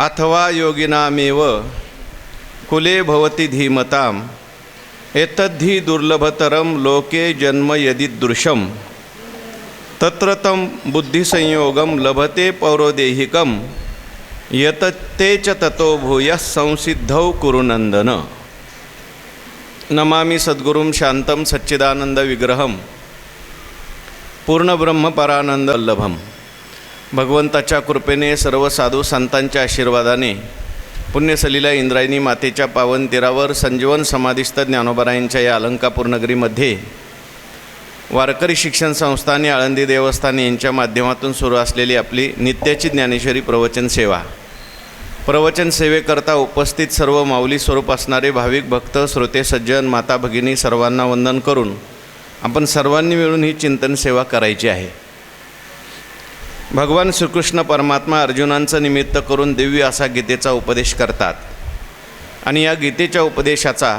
अथवा योगिनामेव कुले भवति धीमताम् एतद्धि दुर्लभतरं लोके जन्म यदिदृशं तत्र तं बुद्धिसंयोगं लभते पौरोदेहिकं यतते च ततो भूयः संसिद्धौ कुरुनंदन। नमामि सद्गुरुं शांतं सच्चिदानंद विग्रहं पूर्णब्रह्म परानंद वल्लभम। भगवंताच्या कृपेने सर्व साधू संतांच्या आशीर्वादाने पुण्यसलीला इंद्रायणी मातेच्या पावन तीरावर संजीवन समाधिस्थ ज्ञानोबरायांच्या या अलंकापूर नगरीमध्ये वारकरी शिक्षण संस्था आणि आळंदी देवस्थान यांच्या माध्यमातून सुरू असलेली आपली नित्याची ज्ञानेश्वरी प्रवचन सेवा, प्रवचन सेवेकरता उपस्थित सर्व माऊली स्वरूप असणारे भाविक भक्त श्रोते सज्जन माता भगिनी सर्वांना वंदन करून आपण सर्वांनी मिळून ही चिंतन सेवा करायची आहे। भगवान श्रीकृष्ण परमात्मा अर्जुनांचं निमित्त करून दिव्य असा गीतेचा उपदेश करतात आणि या गीतेच्या उपदेशाचा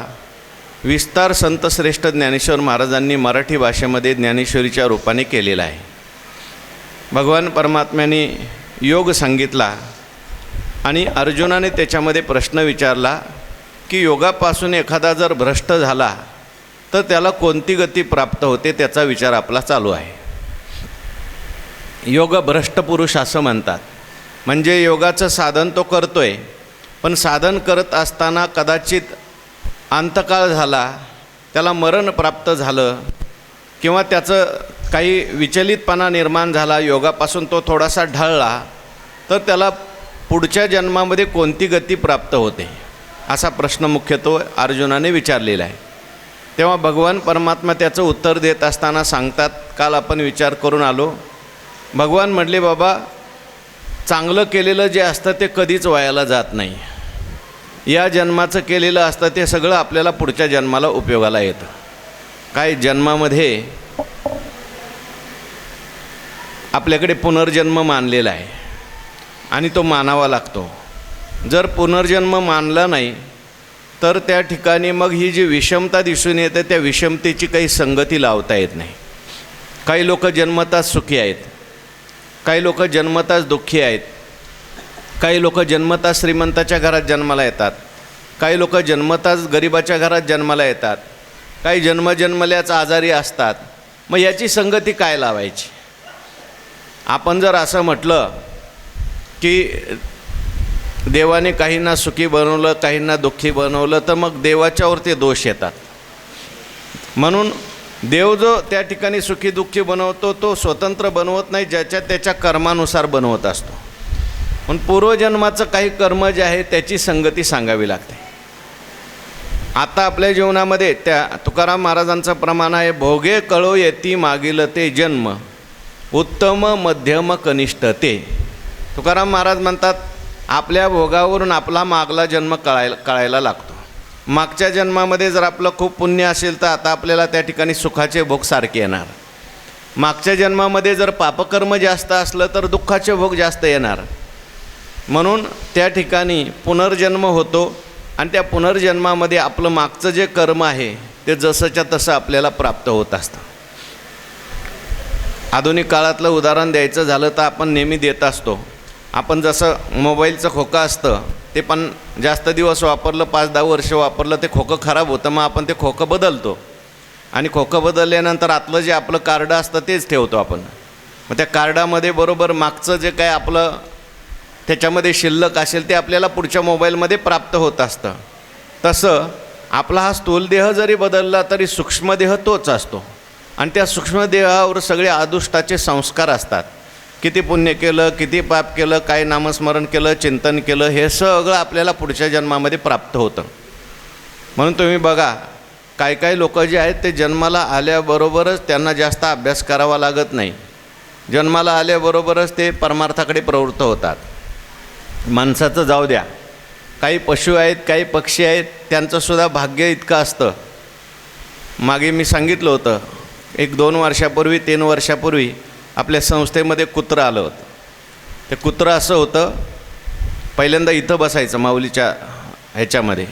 विस्तार संतश्रेष्ठ ज्ञानेश्वर महाराजांनी मराठी भाषेमध्ये ज्ञानेश्वरीच्या रूपाने केलेला आहे। भगवान परमात्म्याने योग सांगितला आणि अर्जुनाने त्याच्यामध्ये प्रश्न विचारला की योगापासून एखादा जर भ्रष्ट झाला तर त्याला कोणती गती प्राप्त होते, त्याचा विचार आपला चालू आहे। योग भ्रष्ट पुरुष असं म्हणतात, म्हणजे योगाचं साधन तो करतोय पण साधन करत असताना कदाचित अंतकाळ झाला, त्याला मरण प्राप्त झालं किंवा त्याचं काही विचलितपणा निर्माण झाला, योगापासून तो थोडासा ढळला तर त्याला पुढच्या जन्मामध्ये कोणती गती प्राप्त होते असा प्रश्न मुख्यत्वे अर्जुनाने विचारलेला आहे। तेव्हा भगवान परमात्मा त्याचं उत्तर देत असताना सांगतात, काल आपण विचार करून आलो, भगवान म्हटले बाबा चांगलं केलेलं जे असतं ते कधीच वायाला जात नाही। या जन्माचं केलेलं असतं ते सगळं आपल्याला पुढच्या जन्माला उपयोगाला येतं। काय जन्मामध्ये आपल्याकडे पुनर्जन्म मानलेला आहे आणि तो मानावा लागतो। जर पुनर्जन्म मानला नाही तर त्या ठिकाणी मग ही जी विषमता दिसून येते त्या विषमतेची काही संगती लावता येत नाही। काही लोक जन्मताच सुखी आहेत, काही लोक जन्मताच दुःखी आहेत, काही लोक जन्मताच श्रीमंताच्या घरात जन्माला येतात, काही लोक जन्मताच गरिबाच्या घरात जन्माला येतात, काही जन्मल्याच आजारी असतात। मग याची संगती काय लावायची? आपण जर असं म्हटलं की देवाने काहींना सुखी बनवलं काहींना दुःखी बनवलं तर मग देवाच्यावर ते दोष येतात। म्हणून देव जो त्या ठिकाणी सुखी दुःखी बनवतो तो स्वतंत्र बनवत नाही, ज्याच्या त्याच्या कर्मानुसार बनवत असतो। पण पूर्वजन्माचं काही कर्म जे आहे त्याची संगती सांगावी लागते। आता आपल्या जीवनामध्ये त्या तुकाराम महाराजांचं प्रमाण आहे, भोगे कळो येती मागील ते जन्म उत्तम मध्यम कनिष्ठ ते। तुकाराम महाराज म्हणतात आपल्या भोगावरून आपला मागला जन्म कळायला लागतो। मागच्या जन्मामध्ये जर आपलं खूप पुण्य असेल तर आता आपल्याला त्या ठिकाणी सुखाचे भोग सारखे येणार, मागच्या जन्मामध्ये जर पापकर्म जास्त असलं तर दुःखाचे भोग जास्त येणार। म्हणून त्या ठिकाणी पुनर्जन्म होतो आणि त्या पुनर्जन्मामध्ये आपलं मागचं जे कर्म आहे ते जसंच्या तसं आपल्याला प्राप्त होत असतं। आधुनिक काळातलं उदाहरण द्यायचं झालं तर आपण नेहमी देत असतो, आपण जसं मोबाईलचं खोकं असतं ते पण जास्त दिवस वापरलं 5-10 वर्ष वापरलं ते खोकं खराब होतं, मग आपण ते खोकं बदलतो आणि खोकं बदलल्यानंतर आतलं जे आपलं कार्ड असतं तेच ठेवतो आपण। मग त्या कार्डामध्ये बरोबर मागचं जे काय आपलं त्याच्यामध्ये शिल्लक असेल ते आपल्याला पुढच्या मोबाईलमध्ये प्राप्त होत असतं। तसं आपला हा स्थूलदेह जरी बदलला तरी सूक्ष्मदेह तोच असतो आणि त्या सूक्ष्मदेहावर सगळे आदुष्टाचे संस्कार असतात। किती पुण्य केलं, किती पाप केलं, काय नामस्मरण केलं, चिंतन केलं, हे सगळं आपल्याला पुढच्या जन्मामध्ये प्राप्त होतं। म्हणून तुम्ही बघा काय काय लोक जे आहेत ते जन्माला आल्याबरोबरच त्यांना जास्त अभ्यास करावा लागत नाही, जन्माला आल्याबरोबरच ते परमार्थाकडे प्रवृत्त होतात। माणसाचं जाऊ द्या, काही पशु आहेत काही पक्षी आहेत त्यांचंसुद्धा भाग्य इतकं असतं। मागे मी सांगितलं होतं 1-2 वर्षापूर्वी 3 वर्षापूर्वी आपल्या संस्थेमध्ये कुत्रं आलं होतं। ते कुत्रं असं होतं, पहिल्यांदा इथं बसायचं माऊलीच्या ह्याच्यामध्ये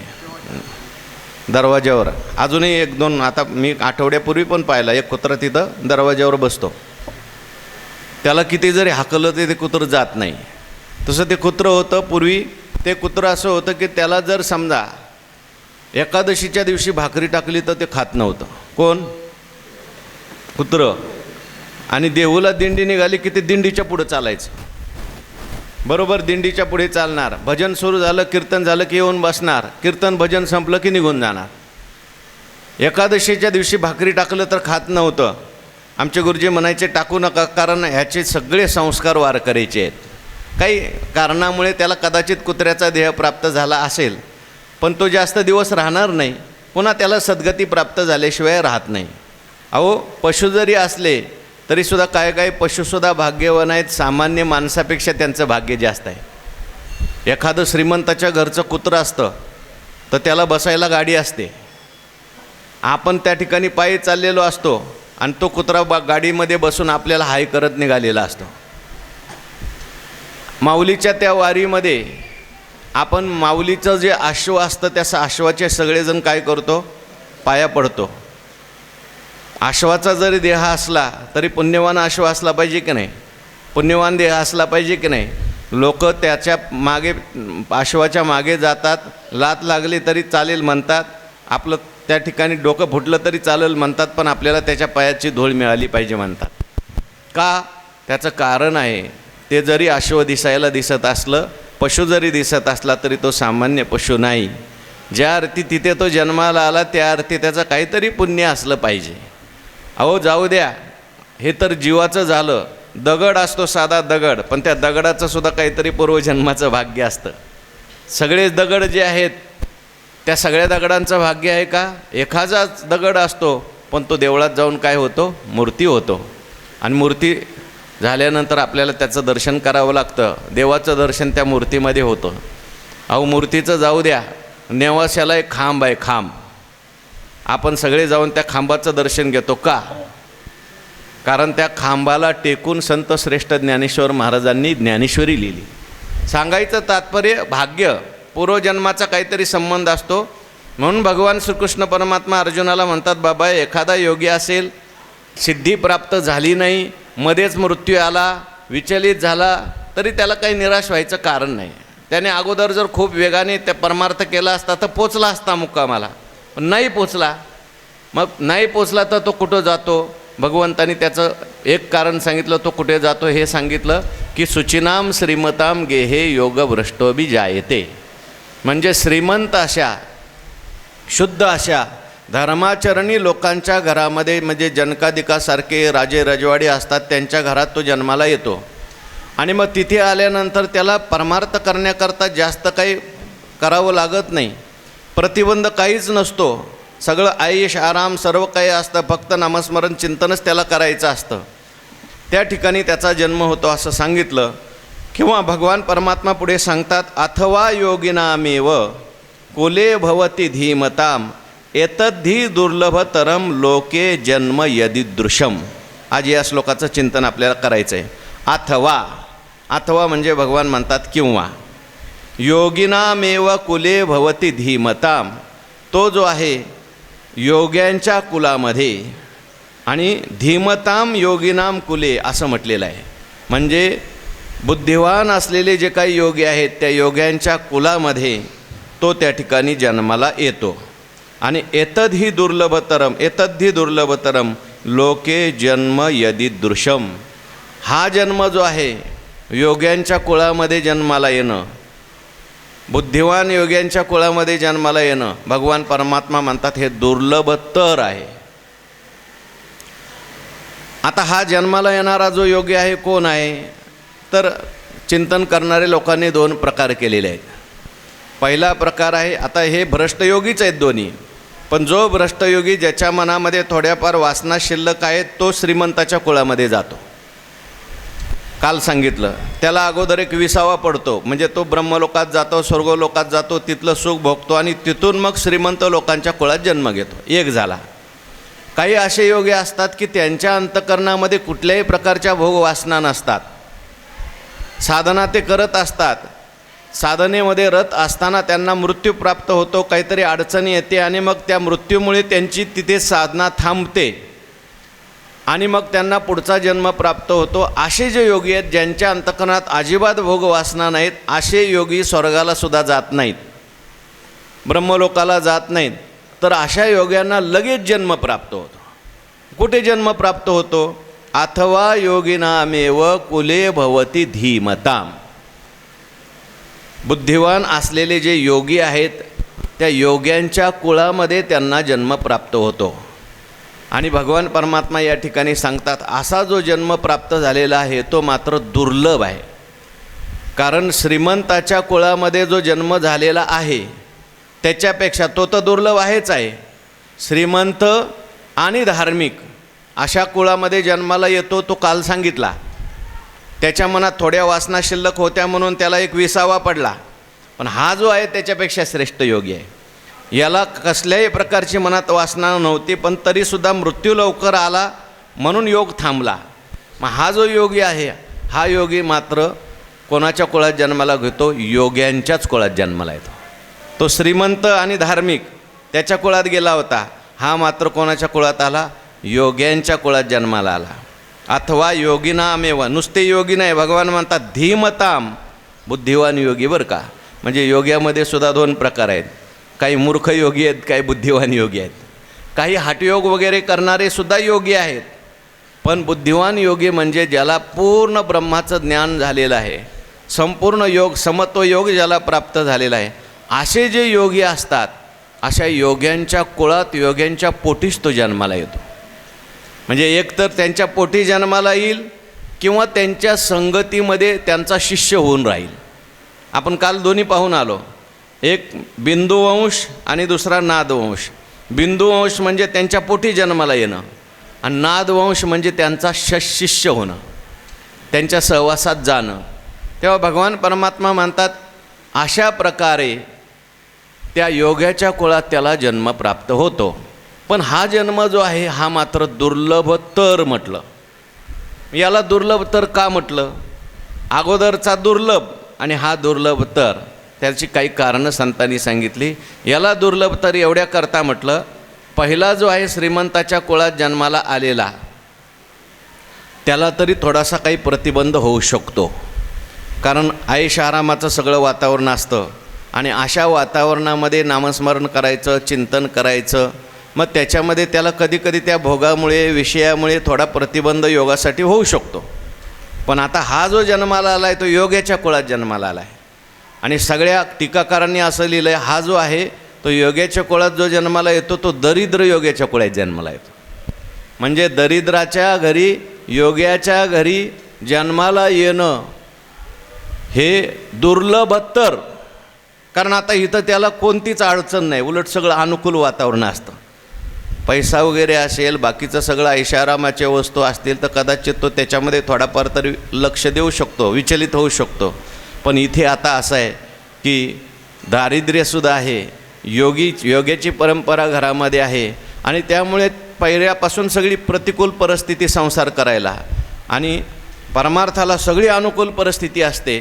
दरवाज्यावर, अजूनही 1-2 आता मी आठवड्यापूर्वी पण पाहिला, एक कुत्रा तिथं दरवाज्यावर बसतो, त्याला किती जरी हाकलं ते कुत्रं जात नाही। तसं ते कुत्रं होतं पूर्वी ते कुत्रं असं होतं की त्याला जर समजा एकादशीच्या दिवशी भाकरी टाकली तर ते खात नव्हतं. कोण? कुत्रं. आणि देहूला दिंडी निघाली की ते दिंडीच्या पुढं चालायचं. बरोबर दिंडीच्या पुढे चालणार. भजन सुरू झालं, कीर्तन झालं की येऊन बसणार. कीर्तन भजन संपलं की निघून जाणार. एकादशीच्या दिवशी भाकरी टाकलं तर खात नव्हतं. आमचे गुरुजी म्हणायचे टाकू नका, कारण ह्याचे सगळे संस्कार वारकरीचे आहेत. काही कारणामुळे त्याला कदाचित कुत्र्याचा देह प्राप्त झाला असेल, पण तो जास्त दिवस राहणार नाही. पुन्हा त्याला सद्गती प्राप्त झाल्याशिवाय राहत नाही. अहो पशु जरी असले तरीसुद्धा काय काय पशुसुद्धा भाग्यवान आहेत. सामान्य माणसापेक्षा त्यांचं भाग्य जास्त आहे. एखादं श्रीमंताच्या घरचं कुत्रं असतं तर त्याला बसायला गाडी असते. आपण त्या ठिकाणी पायी चाललेलो असतो आणि तो कुत्रा गाडीमध्ये बसून आपल्याला हाय करत निघालेला असतो. माऊलीच्या त्या वारीमध्ये आपण माऊलीचं जे अश्व असतं त्या अश्वाचे सगळेजण काय करतो? पाया पडतो. अश्वाचा जरी देह असला तरी पुण्यवान अश्व असला पाहिजे की नाही? पुण्यवान देह असला पाहिजे की नाही? लोक त्याच्या मागे, अश्वाच्या मागे जातात. लात लागली तरी चालेल म्हणतात, आपलं त्या ठिकाणी डोकं फुटलं तरी चालेल म्हणतात, पण आपल्याला त्याच्या पायाची धूळ मिळाली पाहिजे म्हणतात. का? त्याचं कारण आहे, ते जरी अश्व दिसायला दिसत असलं, पशु जरी दिसत असला तरी तो सामान्य पशु नाही. ज्या अर्थी तिथे तो जन्माला आला त्या अर्थी त्याचं काहीतरी पुण्य असलं पाहिजे. अहो जाऊ द्या, हे तर जीवाचं झालं. दगड असतो, साधा दगड, पण त्या दगडाचं सुद्धा काहीतरी पूर्वजन्माचं भाग्य असतं. सगळेच दगड जे आहेत त्या सगळ्या दगडांचं भाग्य आहे का? एखादाच दगड असतो, पण तो देवळात जाऊन काय होतो? मूर्ती होतो. आणि मूर्ती झाल्यानंतर आपल्याला त्याचं दर्शन करावं लागतं. देवाचं दर्शन त्या मूर्तीमध्ये होतं. अहो मूर्तीचं जाऊ द्या, नेवाशाला एक खांब आहे, खांब. आपण सगळे जाऊन त्या खांबाचं दर्शन घेतो. का? कारण त्या खांबाला टेकून संत श्रेष्ठ ज्ञानेश्वर महाराजांनी ज्ञानेश्वरी लिहिली. सांगायचं तात्पर्य, भाग्य, पूर्वजन्माचा काहीतरी संबंध असतो. म्हणून भगवान श्रीकृष्ण परमात्मा अर्जुनाला म्हणतात, बाबा एखादा योगी असेल, सिद्धी प्राप्त झाली नाही, मध्येच मृत्यू आला, विचलित झाला, तरी त्याला काही निराश व्हायचं कारण नाही. त्याने अगोदर जर खूप वेगाने त्या परमार्थ केला असता तर पोचला असता मुक्कामाला, पण नाही पोचला. मग नाही पोचला तर तो कुठं जातो? भगवंतांनी त्याचं एक कारण सांगितलं, तो कुठे जातो हे सांगितलं की शुचिनाम श्रीमताम गेहे योगभ्रष्टोबी जायते. म्हणजे श्रीमंत अशा, शुद्ध अशा धर्माचरणी लोकांच्या घरामध्ये, म्हणजे जनकादिकासारखे राजे रजवाडे असतात, त्यांच्या घरात तो जन्माला येतो. आणि मग तिथे आल्यानंतर त्याला परमार्थ करण्याकरता जास्त काही करावं लागत नाही, प्रतिबंध काहीच नसतो. सगळं आयुष आराम सर्व काही असतं, फक्त नामस्मरण चिंतनच त्याला करायचं असतं. त्या ठिकाणी त्याचा जन्म होतो असं सांगितलं. किंवा भगवान परमात्मा पुढे सांगतात, अथवा योगिनामेव कुले भवती धीमताम एतद्धि दुर्लभतरम लोके जन्म यदिदृशम. आज या श्लोकाचं चिंतन आपल्याला करायचं आहे. अथवा, अथवा म्हणजे भगवान म्हणतात किंवा. योगिनामेव कुले भवती धीमताम, तो जो आहे योग्यांच्या कुलामध्ये, आणि धीमताम योगिनाम कुले असं म्हटलेलं आहे. म्हणजे बुद्धिवान असलेले जे काही योगी आहेत त्या योग्यांच्या कुलामध्ये तो त्या ठिकाणी जन्माला येतो. आणि एतद्धि दुर्लभतरम, एतद्धि दुर्लभतरम लोके जन्म यदिदृशम. हा जन्म जो आहे योग्यांच्या कुळामध्ये जन्माला येणं, बुद्धिवान योग्यांच्या कुळामध्ये जन्माला येणं, भगवान परमात्मा म्हणतात हे दुर्लभतर आहे. आता हा जन्माला येणारा जो योगी आहे कोण आहे? तर चिंतन करणारे लोकांनी दोन प्रकार केलेले आहेत. पहिला प्रकार आहे, आता हे भ्रष्टयोगीच आहेत दोन्ही, पण जो भ्रष्टयोगी ज्याच्या मनामध्ये थोड्याफार वासना शिल्लक आहेत तो श्रीमंताच्या कुळामध्ये जातो. काल सांगितलं, त्याला अगोदर एक विसावा पडतो, म्हणजे तो ब्रह्मलोकात जातो, स्वर्गलोकात जातो, तिथलं सुख भोगतो आणि तिथून मग श्रीमंत लोकांच्या कुळात जन्म घेतो. एक झाला. काही असे योगी असतात की त्यांच्या अंतःकरणामध्ये कुठल्याही प्रकारच्या भोग वासना नसतात. साधना ते करत असतात, साधनेमध्ये रत असताना त्यांना मृत्यू प्राप्त होतो, काहीतरी अडचणी येते आणि मग त्या मृत्यूमुळे त्यांची तिथे साधना थांबते आणि मग त्यांना पुढचा जन्म प्राप्त होतो. असे जे योगी आहेत ज्यांच्या अंतःकरणात अजिबात भोग वासना नाहीत, असे योगी स्वर्गाला सुद्धा जात नाहीत, ब्रह्मलोकाला जात नाहीत. तर अशा योग्यांना लगेच जन्म प्राप्त होतो. कुठे जन्म प्राप्त होतो? अथवा योगिनामेव कुले भवती धीमताम. बुद्धिवान असलेले जे योगी आहेत त्या योग्यांच्या कुळामध्ये त्यांना जन्म प्राप्त होतो. आणि भगवान परमात्मा या ठिकाणी सांगतात, असा जो जन्म प्राप्त झालेला आहे तो मात्र दुर्लभ आहे. कारण श्रीमंताच्या कुळामध्ये जो जन्म झालेला आहे त्याच्यापेक्षा तो तर दुर्लभ आहेच आहे. श्रीमंत आणि धार्मिक अशा कुळामध्ये जन्माला येतो तो काल सांगितला. त्याच्या मनात थोड्या वासना शिल्लक होत्या म्हणून त्याला एक विसावा पडला. पण हा जो आहे त्याच्यापेक्षा श्रेष्ठ योगी आहे. याला कसल्याही प्रकारची मनात वासना नव्हती, पण तरीसुद्धा मृत्यू लवकर आला म्हणून योग थांबला. मग हा जो योगी आहे हा योगी मात्र कोणाच्या कुळात जन्माला घेतो? योग्यांच्याच कुळात जन्माला येतो. तो श्रीमंत आणि धार्मिक त्याच्या कुळात गेला होता, हा मात्र कोणाच्या कुळात आला? योग्यांच्या कुळात जन्माला आला. अथवा योगिनामेव, नुसते योगी नाही, भगवान म्हणतात धीमताम, बुद्धिवान योगी बरं का. म्हणजे योग्यामध्ये सुद्धा दोन प्रकार आहेत. काही मूर्ख योगी आहेत, काही बुद्धिवान योगी आहेत. काही हठयोग वगैरे करणारे सुद्धा योगी आहेत. पण बुद्धिवान योगी म्हणजे ज्याला पूर्ण ब्रह्माचं ज्ञान झालेलं आहे, संपूर्ण योग समत्व योग ज्याला प्राप्त झालेला आहे, असे जे योगी असतात अशा योग्यांच्या कुळात योग्यांच्या पोटीच तो जन्माला येतो. म्हणजे एकतर त्यांच्या पोटी जन्माला येईल किंवा त्यांच्या संगतीमध्ये त्यांचा शिष्य होऊन राहील. आपण काल दोन्ही पाहून आलो, एक बिंदुवंश आणि दुसरा नादवंश. बिंदुवंश म्हणजे त्यांच्या पोटी जन्माला येणं आणि नादवंश म्हणजे त्यांचा शिष्य होणं, त्यांच्या सहवासात जाणं. तेव्हा भगवान परमात्मा म्हणतात अशा प्रकारे त्या योग्याच्या कुळात त्याला जन्म प्राप्त होतो. पण हा जन्म जो आहे हा मात्र दुर्लभ तर म्हटलं. याला दुर्लभ तर का म्हटलं? अगोदरचा दुर्लभ आणि हा दुर्लभ तर, त्याची काही कारणं संतांनी सांगितली. याला दुर्लभ तर एवढ्या करता म्हटलं, पहिला जो आहे श्रीमंताच्या कुळात जन्माला आलेला त्याला तरी थोडासा काही प्रतिबंध होऊ शकतो. कारण ऐश आरामाचं सगळं वातावरण असतं आणि अशा वातावरणामध्ये नामस्मरण करायचं, चिंतन करायचं, मग त्याच्यामध्ये त्याला कधीकधी त्या भोगामुळे विषयामुळे थोडा प्रतिबंध योगासाठी होऊ शकतो. पण आता हा जो जन्माला आला आहे तो योग्याच्या कुळात जन्माला आला आहे. आणि सगळ्या टीकाकारांनी असं लिहिलं आहे, हा जो आहे तो योग्याच्या कुळात जो जन्माला येतो तो दरिद्र योग्याच्या कुळात जन्माला येतो. म्हणजे दरिद्राच्या घरी योग्याच्या घरी जन्माला येणं हे दुर्लभतर. कारण आता इथं त्याला कोणतीच अडचण नाही, उलट सगळं अनुकूल वातावरण असतं. पैसा वगैरे असेल, बाकीचं सगळं ऐशारामाच्या वस्तू असतील तर कदाचित तो त्याच्यामध्ये थोडाफार तरी लक्ष देऊ शकतो, विचलित होऊ शकतो. पण इथे आता असं आहे की दारिद्र्यसुद्धा आहे, योग्याची परंपरा घरामध्ये आहे आणि त्यामुळे पहिल्यापासून सगळी प्रतिकूल परिस्थिती संसार करायला आणि परमार्थाला सगळी अनुकूल परिस्थिती असते.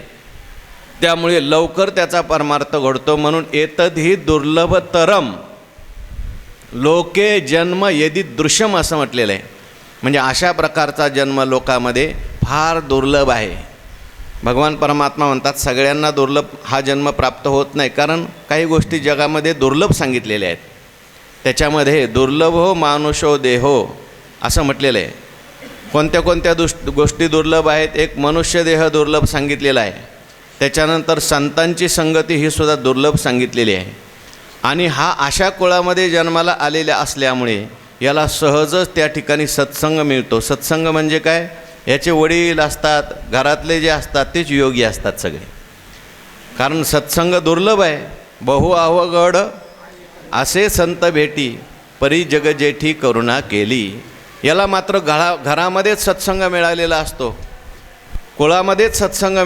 त्यामुळे लवकर त्याचा परमार्थ घडतो. म्हणून एतद्ही दुर्लभतरम लोके जन्म यदि दृश्यम असं म्हटलेलं आहे. म्हणजे अशा प्रकारचा जन्म लोकामध्ये फार दुर्लभ आहे. भगवान परमात्मा म्हणतात सगळ्यांना दुर्लभ हा जन्म प्राप्त होत नाही. कारण काही गोष्टी जगामध्ये दुर्लभ सांगितलेल्या आहेत. त्याच्यामध्ये दुर्लभो मानुषो देहो असं म्हटलेलं आहे. कोणत्या कोणत्या गोष्टी दुर्लभ आहेत? एक मनुष्य देह दुर्लभ सांगितलेला आहे. त्याच्यानंतर संतांची संगती ही सुद्धा दुर्लभ सांगितलेली आहे. आणि हा अशा कुळामध्ये जन्माला आलेल्या असल्यामुळे याला सहजच त्या ठिकाणी सत्संग मिळतो. सत्संग म्हणजे काय? याचे वडील असतात, घरातले जे असतात तेच योगी असतात सगळे. कारण सत्संग दुर्लभ आहे. बहु अवघड असे संत भेटी परी जग जेठी करुणा केली. याला मात्र घरामध्येच सत्संग मिळालेला असतो, कुळामध्येच सत्संग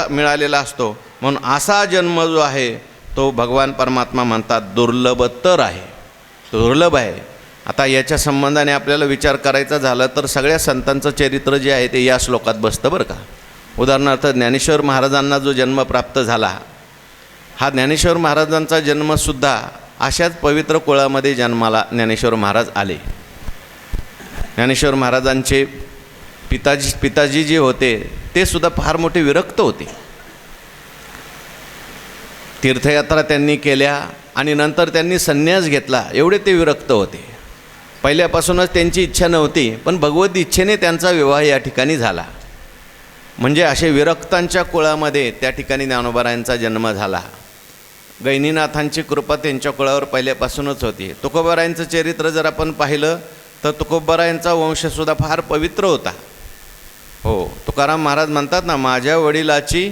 मिळालेला असतो. म्हणून असा जन्म जो आहे तो भगवान परमात्मा म्हणतात दुर्लभ तर आहे, दुर्लभ आहे. आता याच्या संबंधाने आपल्याला विचार करायचा झाला तर सगळ्या संतांचं चरित्र जे आहे ते या श्लोकात बसतं बरं का. उदाहरणार्थ ज्ञानेश्वर महाराजांना जो जन्म प्राप्त झाला, हा ज्ञानेश्वर महाराजांचा जन्मसुद्धा अशाच पवित्र कुळामध्ये जन्माला ज्ञानेश्वर महाराज आले. ज्ञानेश्वर महाराजांचे पिताजी जे होते ते सुद्धा फार मोठे विरक्त होते. तीर्थयात्रा त्यांनी केल्या आणि नंतर त्यांनी संन्यास घेतला, एवढे ते विरक्त होते. पहिल्यापासूनच त्यांची इच्छा नव्हती, पण भगवत इच्छेने त्यांचा विवाह या ठिकाणी झाला. म्हणजे असे विरक्तांच्या कुळामध्ये त्या ठिकाणी ज्ञानोबारायांचा जन्म झाला. गैनीनाथांची कृपा त्यांच्या कुळावर पहिल्यापासूनच होती. तुकोबारायांचं चरित्र जर आपण पाहिलं तर तुकोबारायांचा वंशसुद्धा फार पवित्र होता. हो, तुकाराम महाराज म्हणतात ना, माझ्या वडिलाची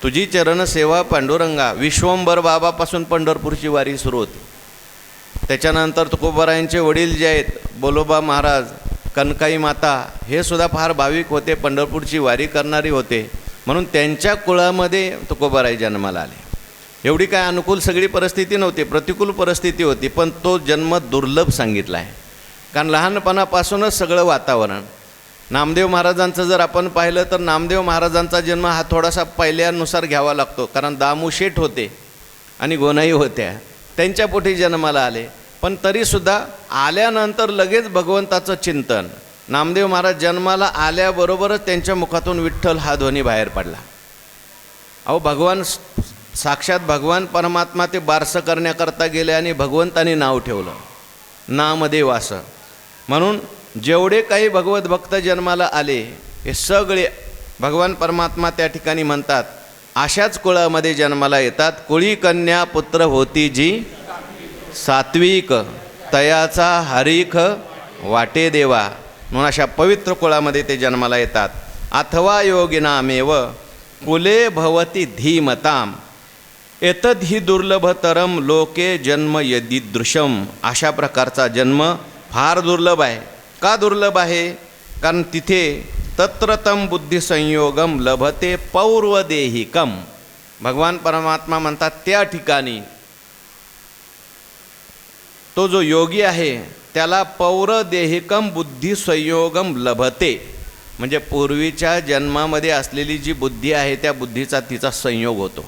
तुझी चरण सेवा पांडुरंगा. विश्वंभर बाबापासून पंढरपूरची वारी सुरू होती. त्याच्यानंतर तुकोबारायांचे वडील जे आहेत बोलोबा महाराज, कनकाई माता, हे सुद्धा फार भाविक होते, पंढरपूरची वारी करणारी होते. म्हणून त्यांच्या कुळामध्ये तुकोबाराय जन्माला आले. एवढी काय अनुकूल सगळी परिस्थिती नव्हती, प्रतिकूल परिस्थिती होती, पण तो जन्म दुर्लभ सांगितला आहे. कारण लहानपणापासूनच सगळं वातावरण. नामदेव महाराजांचं जर आपण पाहिलं तर नामदेव महाराजांचा जन्म हा थोडासा पहिल्यानुसार घ्यावा लागतो. कारण दामू शेठ होते आणि गोनाई होत्या, त्यांच्या पोटी जन्माला आले. पण तरीसुद्धा आल्यानंतर लगेच भगवंताचं चिंतन. नामदेव महाराज जन्माला आल्याबरोबरच त्यांच्या मुखातून विठ्ठल हा ध्वनी बाहेर पडला. अहो, भगवान साक्षात भगवान परमात्मा ते बारसं करण्याकरता गेले आणि भगवंतानी नाव ठेवलं, नामदेव असं. म्हणून जेवढे काही भगवत भक्त जन्माला आले हे सगळे भगवान परमात्मा त्या ठिकाणी म्हणतात अशाच कुळामध्ये जन्माला येतात. कुळी कन्या पुत्र होती जी सात्विक, तयाचा हरिख वाटे देवा. म्हणून अशा पवित्र कुळामध्ये ते जन्माला येतात. अथवा योगिनामेव कुले भवती धीमताम एतद्हि दुर्लभतरम लोके जन्म यदीदृशम. अशा प्रकारचा जन्म फार दुर्लभ आहे. का दुर्लभ आहे? कारण तिथे तत्रतम बुद्धिसंयोगम लभते पौर्वदेहिकम. भगवान परमात्मा म्हणतात त्या ठिकाणी तो जो योगी आहे त्याला पौरदेहिकम बुद्धिसंयोगम लभते. म्हणजे पूर्वीच्या जन्मामध्ये असलेली जी बुद्धी आहे त्या बुद्धीचा तिचा संयोग होतो.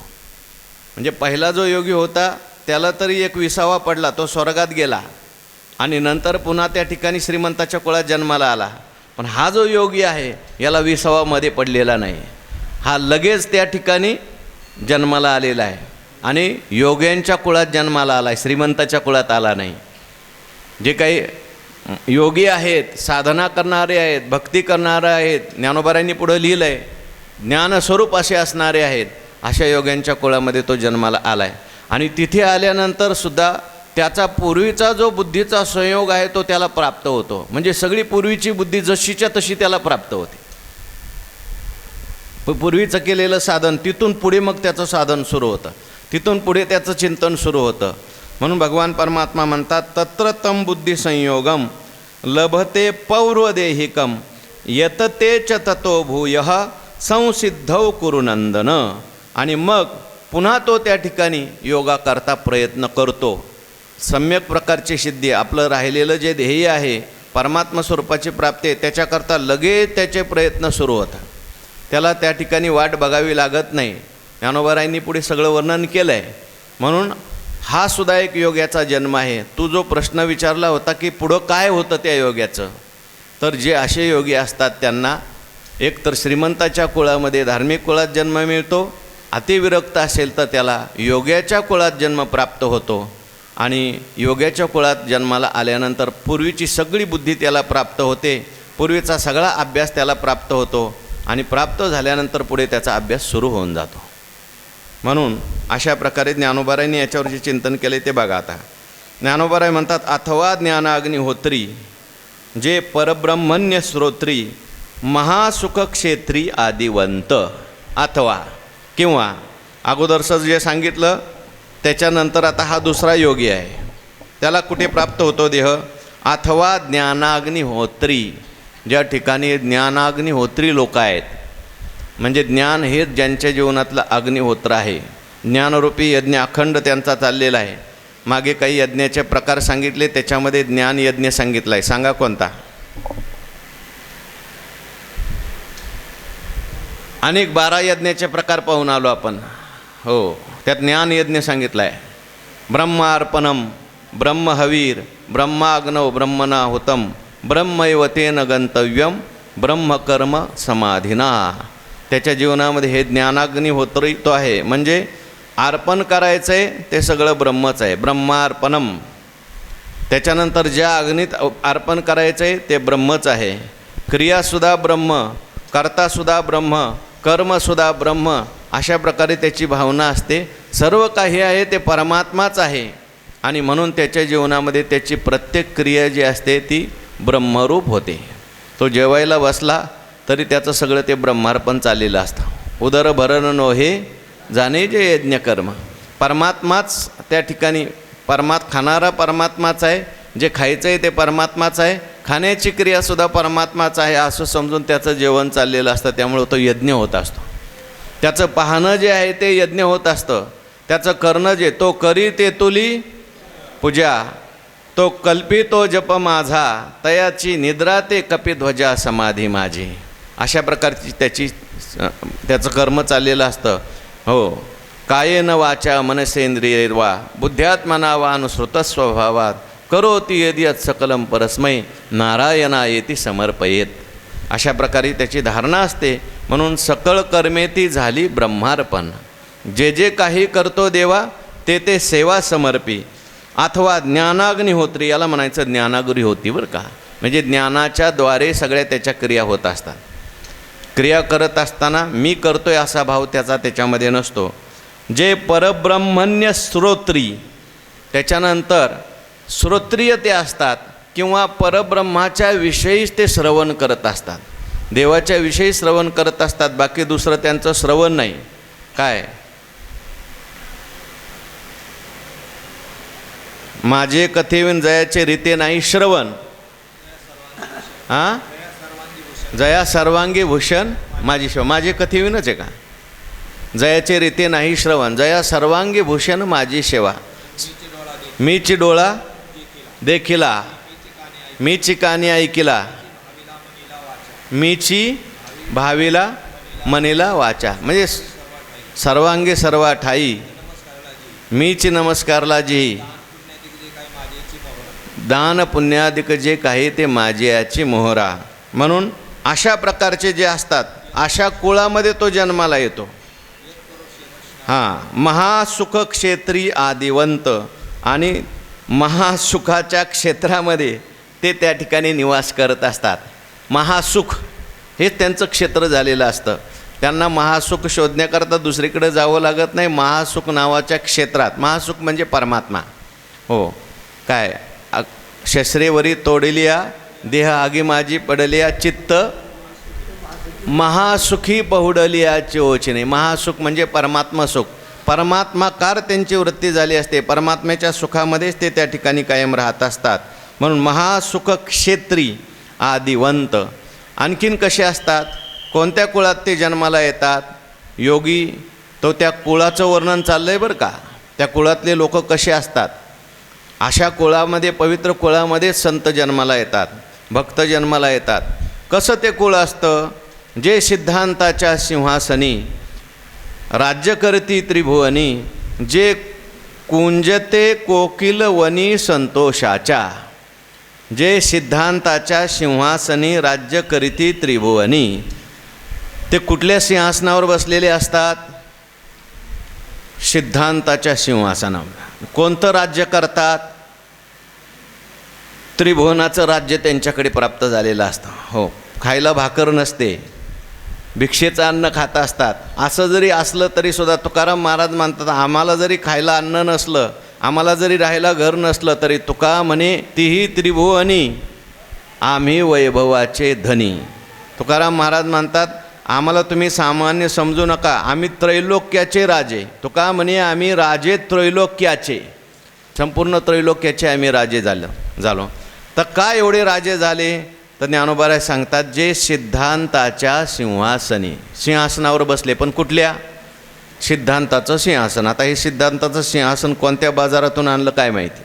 म्हणजे पहिला जो योगी होता त्याला तरी एक विसावा पडला, तो स्वर्गात गेला आणि नंतर पुन्हा त्या ठिकाणी श्रीमंताच्या कुळात जन्माला आला. पण हा जो योगी आहे याला विसावामध्ये पडलेला नाही, हा लगेच त्या ठिकाणी जन्माला आलेला आहे आणि योग्यांच्या कुळात जन्माला आला आहे, श्रीमंताच्या कुळात आला नाही. जे काही योगी आहेत, साधना करणारे आहेत, भक्ती करणारे आहेत, ज्ञानोबारायांनी पुढं लिहिलं आहे ज्ञानस्वरूप असे असणारे आहेत, अशा योग्यांच्या कुळामध्ये तो जन्माला आला आहे. आणि तिथे आल्यानंतर सुद्धा त्याचा पूर्वीचा जो बुद्धीचा संयोग आहे तो त्याला प्राप्त होतो. म्हणजे सगळी पूर्वीची बुद्धी जशीच्या तशी त्याला प्राप्त होते. पूर्वीचं केलेलं साधन तिथून पुढे मग त्याचं साधन सुरू होतं, तिथून पुढे त्याचं चिंतन सुरू होतं. म्हणून भगवान परमात्मा म्हणतात तत्र तम बुद्धिसंयोगम लभते पौर्वदेहिकम यतते च ततो भूयः संसिद्धौ कुरुनंदन. आणि मग पुन्हा तो त्या ठिकाणी योगा करता प्रयत्न करतो. सम्यक प्रकारची सिद्धी, आपलं राहिलेलं जे ध्येय आहे परमात्मा स्वरूपाची प्राप्ती आहे त्याच्याकरता लगेच त्याचे प्रयत्न सुरू होतात. त्याला त्या ठिकाणी वाट बघावी लागत नाही. ज्ञानोबारायांनी पुढे सगळं वर्णन केलं आहे. म्हणून हा सुद्धा एक योग्याचा जन्म आहे. तू जो प्रश्न विचारला होता की पुढं काय होतं त्या योग्याचं, तर जे असे योगी असतात त्यांना एकतर श्रीमंताच्या कुळामध्ये धार्मिक कुळात जन्म मिळतो, अतिविरक्त असेल तर त्याला योग्याच्या कुळात जन्म प्राप्त होतो. आणि योग्याच्या कुळात जन्माला आल्यानंतर पूर्वीची सगळी बुद्धी त्याला प्राप्त होते, पूर्वीचा सगळा अभ्यास त्याला प्राप्त होतो आणि प्राप्त झाल्यानंतर पुढे त्याचा अभ्यास सुरू होऊन जातो. म्हणून अशा प्रकारे ज्ञानोबारायांनी याच्यावर जे चिंतन केले ते बघा. आता ज्ञानोबाराय म्हणतात अथवा ज्ञानाग्निहोत्री जे परब्रह्मण्य श्रोत्री महासुखक्षेत्री आदिवंत. अथवा किंवा अगोदरचं जे सांगितलं त्याच्यानंतर आता हा दुसरा योगी आहे, त्याला कुठे प्राप्त होतो देह? अथवा ज्ञानाग्निहोत्री, ज्या ठिकाणी ज्ञानाग्निहोत्री लोक आहेत, म्हणजे ज्ञान हेच ज्यांच्या जीवनातलं अग्निहोत्र आहे. ज्ञानरूपी यज्ञ अखंड त्यांचा चाललेला आहे. मागे काही यज्ञाचे प्रकार सांगितले, त्याच्यामध्ये ज्ञान यज्ञ सांगितला आहे. सांगा कोणता? अनेक 12 यज्ञाचे प्रकार पाहून आलो आपण. हो, त्यात ज्ञान यज्ञ सांगितला आहे. ब्रह्मार्पणम, ब्रह्महवीर, ब्रह्माग्नव ब्रह्मणाहुतम, ब्रह्मैव तेन गंतव्यम ब्रह्मकर्म समाधिना. त्याच्या जीवनामध्ये हे ज्ञानाग्निहोत्री तो आहे, म्हणजे अर्पण करायचं आहे ते सगळं ब्रह्मच आहे, ब्रह्मार्पणम. त्याच्यानंतर ज्या अग्नीत अर्पण करायचं आहे ते ब्रह्मच आहे. क्रियासुद्धा ब्रह्म, कर्तासुद्धा ब्रह्म, कर्मसुद्धा ब्रह्म, अशा प्रकारे त्याची भावना असते. सर्व काही आहे ते परमात्माच आहे आणि म्हणून त्याच्या जीवनामध्ये त्याची प्रत्येक क्रिया जी असते ती ब्रह्मरूप होते. तो जेवायला बसला तरी त्याचं सगळं ते ब्रह्मार्पण चाललेलं असतं. उदरभरण नो हे जाणे जे यज्ञकर्म. परमात्माच त्या ठिकाणी खाणारा परमात्माच आहे, जे खायचं आहे ते परमात्माच आहे, खाण्याची क्रियासुद्धा परमात्माच आहे असं समजून त्याचं जेवण चाललेलं असतं. त्यामुळं तो यज्ञ होत असतो. त्याचं पाहणं जे आहे ते यज्ञ होत असतं. त्याचं करणं जे तो करी ते तुली पूजा, तो कल्पितो जप माझा, तयाची निद्रा ते कपिध्वजा समाधी माझी. अशा प्रकारची त्याचं कर्म चाललेलं असतं. हो, कायेन वाचा मनसेंद्रिये वा बुद्ध्यात्मना वा अनुसृतस्वभावात करोति यदि सकलम परस्मै नारायणायेती समर्पयेत. अशा प्रकारे त्याची धारणा असते. म्हणून सकळ कर्मे ती झाली ब्रह्मार्पण. जे जे काही करतो देवा ते ते सेवा समर्पी. अथवा ज्ञानाग्निहोत्री, याला म्हणायचं ज्ञानाग्निहोत्री बरं का. म्हणजे ज्ञानाच्या द्वारे सगळ्या त्याच्या क्रिया होत असतात. क्रिया करत असताना मी करतोय असा भाव त्याच्यामध्ये नसतो. जे परब्रह्मण्य श्रोत्री, त्याच्यानंतर श्रोत्रिय ते असतात किंवा परब्रह्माच्या विषयीच ते श्रवण करत असतात, देवाच्या विषयी श्रवण करत असतात. बाकी दुसरं त्यांचं श्रवण नाही. काय माझे कथेविन जयाचे रीते नाही श्रवण, हां जया सर्वांगी भूषण माझी सेवा. माझे कथेविनच आहे का? जयाचे रीते नाही श्रवण, जया सर्वांगी भूषण माझी सेवा. मीची डोळा देखिला, मीची कानी ऐकिला, मीची भावीला मनीला वाचा. म्हणजे सर्वांगी सर्वा ठाई, मीची नमस्कारला जी, दान पुण्याधिक जे काही ते माझी याची मोहरा. म्हणून अशा प्रकारचे जे असतात अशा कुळामध्ये तो जन्माला येतो. हां, महासुख क्षेत्री आदिवंत, आणि महासुखाच्या क्षेत्रामध्ये ते त्या ठिकाणी निवास करत असतात. महासुख हे त्यांचं क्षेत्र झालेलं असतं. त्यांना महासुख शोधण्याकरता दुसरीकडे जावं लागत नाही. महासुख नावाच्या क्षेत्रात, महासुख म्हणजे परमात्मा. हो, काय शस्त्रेवरी तोडलिया देह आगी माझी पडलिया चित्त महासुखी बहुडलियाची ओचने. महासुख म्हणजे परमात्मा सुख, परमात्माकार त्यांची वृत्ती झाली असते. परमात्म्याच्या सुखामध्येच ते त्या ठिकाणी कायम राहत असतात. म्हणून महासुख क्षेत्री आदिवंत. आणखीन कसे असतात, कोणत्या कुळात ते जन्माला येतात? योगी, तो त्या कुळाचं वर्णन चाललं आहे बरं का. त्या कुळातले लोक कसे असतात, अशा कुळामध्ये, पवित्र कुळामध्ये संत जन्माला येतात, भक्त जन्माला येतात. कसं ते कुळ असतं? जे सिद्धांताच्या सिंहासनी राज्य करती त्रिभुवनी, जे कुंजते कोकिल वनी संतोषाच्या. जे सिद्धांताच्या सिंहासनी राज्य करीती त्रिभुवनी. ते कुठल्या सिंहासनावर बसलेले असतात? सिद्धांताच्या सिंहासनावर. कोणतं राज्य करतात? त्रिभुवनाचं राज्य त्यांच्याकडे प्राप्त झालेलं असतं. हो, खायला भाकर नसते, भिक्षेचं अन्न खात असतात. असं जरी असलं तरीसुद्धा तुकाराम महाराज म्हणतात, आम्हाला जरी खायला अन्न नसलं, आम्हाला जरी राहायला घर नसलं, तरी तुका म्हणे तीही त्रिभुवनी आम्ही वैभवाचे धनी. तुकाराम महाराज म्हणतात, आम्हाला तुम्ही सामान्य समजू नका, आम्ही त्रैलोक्याचे राजे. तुका म्हणे आम्ही राजे त्रैलोक्याचे, संपूर्ण त्रैलोक्याचे आम्ही राजे झालो. तर का एवढे राजे झाले? तर ज्ञानोबा सांगतात, जे सिद्धांताच्या सिंहासनी, सिंहासनावर बसले. पण कुठल्या? सिद्धांताचं सिंहासन. आता हे सिद्धांताचं सिंहासन कोणत्या बाजारातून आणलं काय माहिती.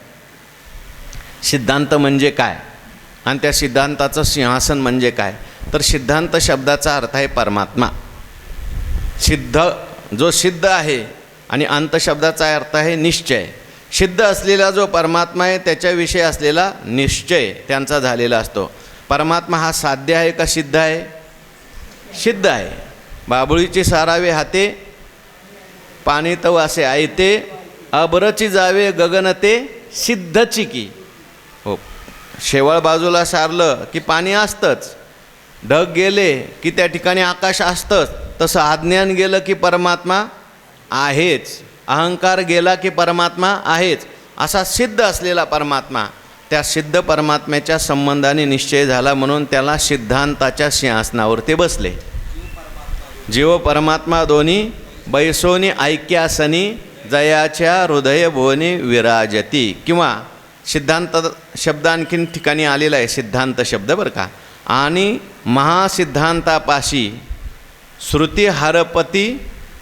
सिद्धांत म्हणजे काय आणि त्या सिद्धांताचं सिंहासन म्हणजे काय? तर सिद्धांत शब्दाचा अर्थ आहे परमात्मा. सिद्ध, जो सिद्ध आहे, आणि अंत शब्दाचा अर्थ आहे निश्चय. सिद्ध असलेला जो परमात्मा आहे त्याच्याविषयी असलेला निश्चय त्यांचा झालेला असतो. परमात्मा हा साध्य आहे का सिद्ध आहे? सिद्ध आहे. बाबुळीचे सारावे हाते, पाणी तव असे आयते, अबरची जावे गगनते सिद्धची की. हो, शेवाळ बाजूला सारलं की पाणी असतंच, ढग गेले की त्या ठिकाणी आकाश असतंच. तसं अज्ञान गेलं की परमात्मा आहेच, अहंकार गेला की परमात्मा आहेच. असा सिद्ध असलेला परमात्मा, त्या सिद्ध परमात्म्याच्या संबंधाने निश्चय झाला म्हणून त्याला सिद्धांताच्या सिंहासनावर ते बसले. जीव परमात्मा दोन्ही बैसोनी ऐक्यासनी, जयाच्या हृदय भुवनी विराजती. किंवा सिद्धांत शब्द आणखीन ठिकाणी आलेला आहे, सिद्धांत शब्द बरं का. आणि महासिद्धांतापाशी श्रुती हरपती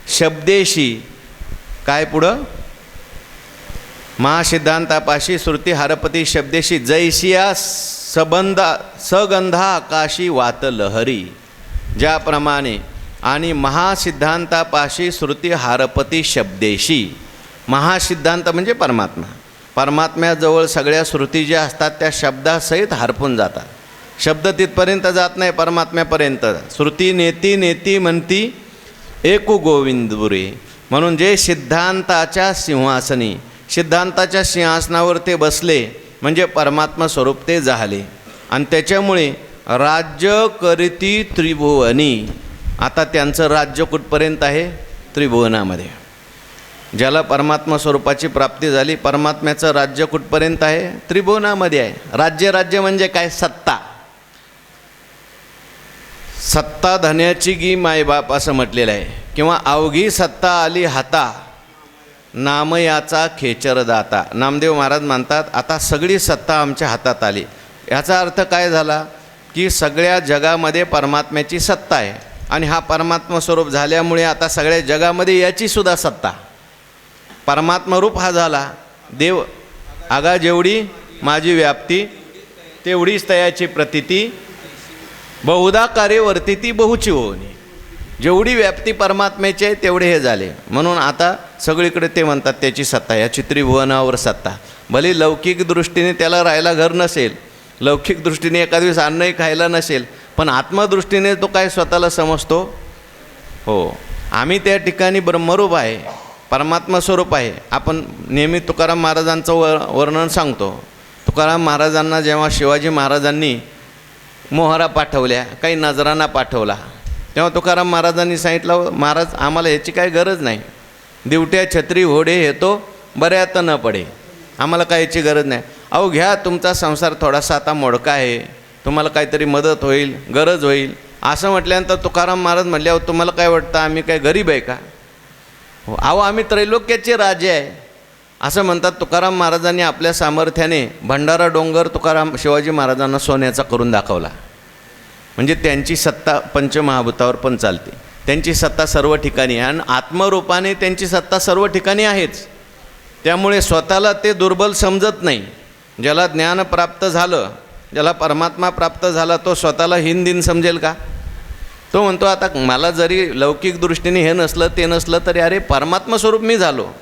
शब्देशी, काय पुढं? महासिद्धांतापाशी श्रुती हरपती शब्देशी, जैसिया सगंधा आकाशी वात लहरी. ज्याप्रमाणे आणि महासिद्धांतापाशी श्रुती हारपती शब्देशी. महासिद्धांत म्हणजे परमात्मा. परमात्म्याजवळ सगळ्या श्रुती ज्या असतात त्या शब्दासहित हरपून जातात. शब्द तिथपर्यंत जात नाही परमात्म्यापर्यंत. श्रुती नेती नेती म्हणती एकू गोविंदपुरे. म्हणून जे सिद्धांताच्या सिंहासनी, सिद्धांताच्या सिंहासनावर ते बसले म्हणजे परमात्मा स्वरूप ते झाले. आणि त्याच्यामुळे राज्य करीती त्रिभुवनी. आता त्यांचं राज्य कुठपर्यंत आहे? त्रिभुवनामध्ये. ज्याला परमात्मा स्वरूपाची प्राप्ती झाली, परमात्म्याचं राज्य कुठपर्यंत आहे? त्रिभुवनामध्ये आहे. राज्य, राज्य म्हणजे काय? सत्ता. सत्ता धन्याची गी मायबाप असं म्हटलेलं आहे. किंवा अवघी सत्ता आली हाता, नाम याचा खेचरदाता. नामदेव महाराज म्हणतात आता सगळी सत्ता आमच्या हातात आली. याचा अर्थ काय झाला की सगळ्या जगामध्ये परमात्म्याची सत्ता आहे. आणि हा परमात्मा स्वरूप झाल्यामुळे आता सगळ्या जगामध्ये याचीसुद्धा सत्ता. परमात्मा रूप हा झाला. देव आगा जेवढी माझी व्याप्ती, तेवढीच तयाची प्रतीती, बहुधा कार्य वर्तिती बहुची होणी. जेवढी व्याप्ती परमात्म्याची आहे तेवढे हे झाले. म्हणून आता सगळीकडे ते म्हणतात त्याची सत्ता, याची त्रिभुवनावर सत्ता. भले लौकिक दृष्टीने त्याला राहायला घर नसेल, लौकिक दृष्टीने एका दिवस अन्नही खायला नसेल, पण आत्मदृष्टीने तो काय स्वतःला समजतो? हो, आम्ही त्या ठिकाणी ब्रह्मरूप आहे, परमात्मा स्वरूप आहे. आपण नेहमी तुकाराम महाराजांचं वर्णन सांगतो. तुकाराम महाराजांना जेव्हा शिवाजी महाराजांनी मोहरा पाठवल्या, काही नजराना पाठवला, तेव्हा तुकाराम महाराजांनी सांगितलं, महाराज आम्हाला ह्याची काही गरज नाही. दिवट्या छत्री घोडे हे तो बऱ्यात न पडे, आम्हाला काय याची गरज नाही. अहो घ्या, तुमचा संसार थोडासा आता मोडका आहे, तुम्हाला काहीतरी मदत होईल, गरज होईल. असं म्हटल्यानंतर तुकाराम महाराज म्हटले, अहो तुम्हाला काय वाटतं आम्ही काय गरीब आहे का? हो, अहो आम्ही त्रैलोक्याचे राजे आहे. असं म्हणतात. तुकाराम महाराजांनी आपल्या सामर्थ्याने भंडारा डोंगर तुकाराम शिवाजी महाराजांना सोन्याचा करून दाखवला. म्हणजे त्यांची सत्ता पंचमहाभूतावर पण चालते, त्यांची सत्ता सर्व ठिकाणी आहे. आणि आत्मरूपाने त्यांची सत्ता सर्व ठिकाणी आहेच. त्यामुळे स्वतःला ते दुर्बल समजत नाही. ज्याला ज्ञान प्राप्त झालं, ज्याला परमात्मा प्राप्त झाला, तो स्वतःला हीन समजेल का? तो म्हणतो आता मला जरी लौकिक दृष्टीने हे नसलं ते नसलं तरी अरे परमात्मा स्वरूप मी झालो.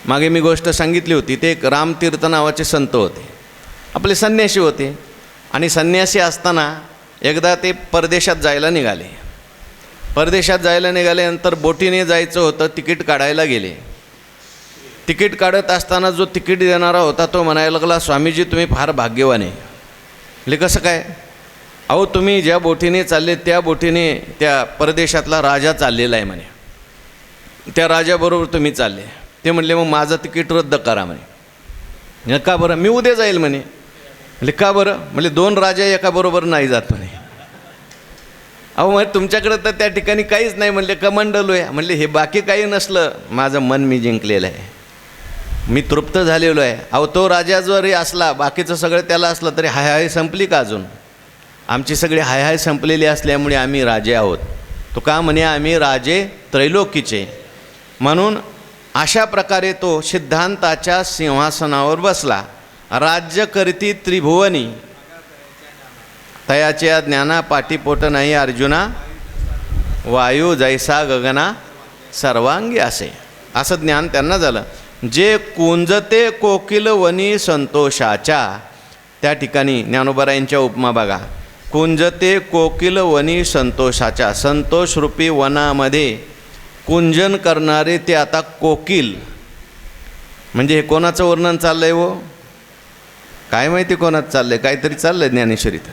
मागे मी गोष्ट सांगितली होती, ते एक रामतीर्थ नावाचे संत होते, आपले संन्यासी होते. आणि संन्यासी असताना एकदा ते परदेशात जायला निघाले. परदेशात जायला निघाल्यानंतर बोटीने जायचं होतं, तिकीट काढायला गेले. तिकीट काढत असताना जो तिकीट देणारा होता तो म्हणायला लागला, स्वामीजी तुम्ही फार भाग्यवान आहे. म्हणजे कसं काय? अहो तुम्ही ज्या बोटीने चालले त्या बोटीने त्या परदेशातला राजा चाललेला आहे म्हणे, त्या राजाबरोबर तुम्ही चालले. ते म्हणले मग माझं तिकीट रद्द करा म्हणे. का बरं? मी उद्या जाईल म्हणे. म्हणजे का बरं? म्हणजे 2 राजा एका बरोबर नाही जात म्हणे. अहो म्हणजे तुमच्याकडं तर त्या ठिकाणी काहीच नाही म्हणले, कमंडलो आहे म्हणले. हे बाकी काही नसलं, माझं मन मी जिंकलेलं आहे, मी तृप्त झालेलो आहे. अहो तो राजा जरी असला, बाकीचं सगळं त्याला असलं तरी हाय हाय संपली का अजून? आमची सगळी हाय हाय संपलेली असल्यामुळे आम्ही राजे आहोत. तो का म्हणे आम्ही राजे त्रैलोकीचे. म्हणून अशा प्रकारे तो सिद्धांताच्या सिंहासनावर बसला. राज्य करती त्रिभुवनी, तयाच्या ज्ञाना पाठीपोट नाही अर्जुना, वायू जैसा गगना सर्वांगी असे. असं ज्ञान त्यांना झालं. जे कुंजते कोकिल वनी संतोषाच्या, त्या ठिकाणी ज्ञानोबरायांच्या उपमा बघा. कुंजते कोकिल वनी संतोषाच्या, संतोषरूपी वनामध्ये कुंजन करणारे ते आता कोकिल. म्हणजे हे कोणाचं वर्णन चाललं आहे? हो काय माहिती कोणाचं चाललं आहे, काहीतरी चाललं आहे ज्ञानेश्वरीत.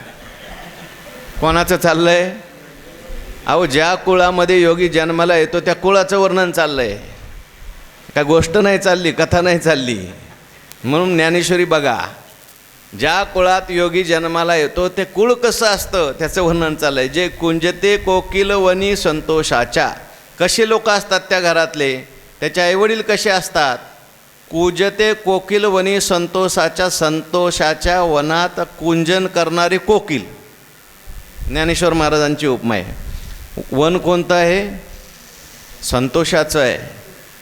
कोणाचं चाललं आहे? अहो ज्या कुळामध्ये योगी जन्माला येतो त्या कुळाचं वर्णन चाललं आहे, काय गोष्ट नाही चालली, कथा नाही चालली. म्हणून ज्ञानेश्वरी बघा, ज्या कुळात योगी जन्माला येतो ते कुळ कसं असतं त्याचं वर्णन चाललं आहे. जे कुंजते कोकिल वनी संतोषाच्या, कसे लोक असतात त्या घरातले, त्याचे आईवडील कसे असतात? कुंजते कोकिल वनी संतोषाच्या, संतोषाच्या वनात कुंजन करणारे कोकिल. ज्ञानेश्वर महाराजांची उपमा आहे. वन कोणतं आहे? संतोषाचं आहे.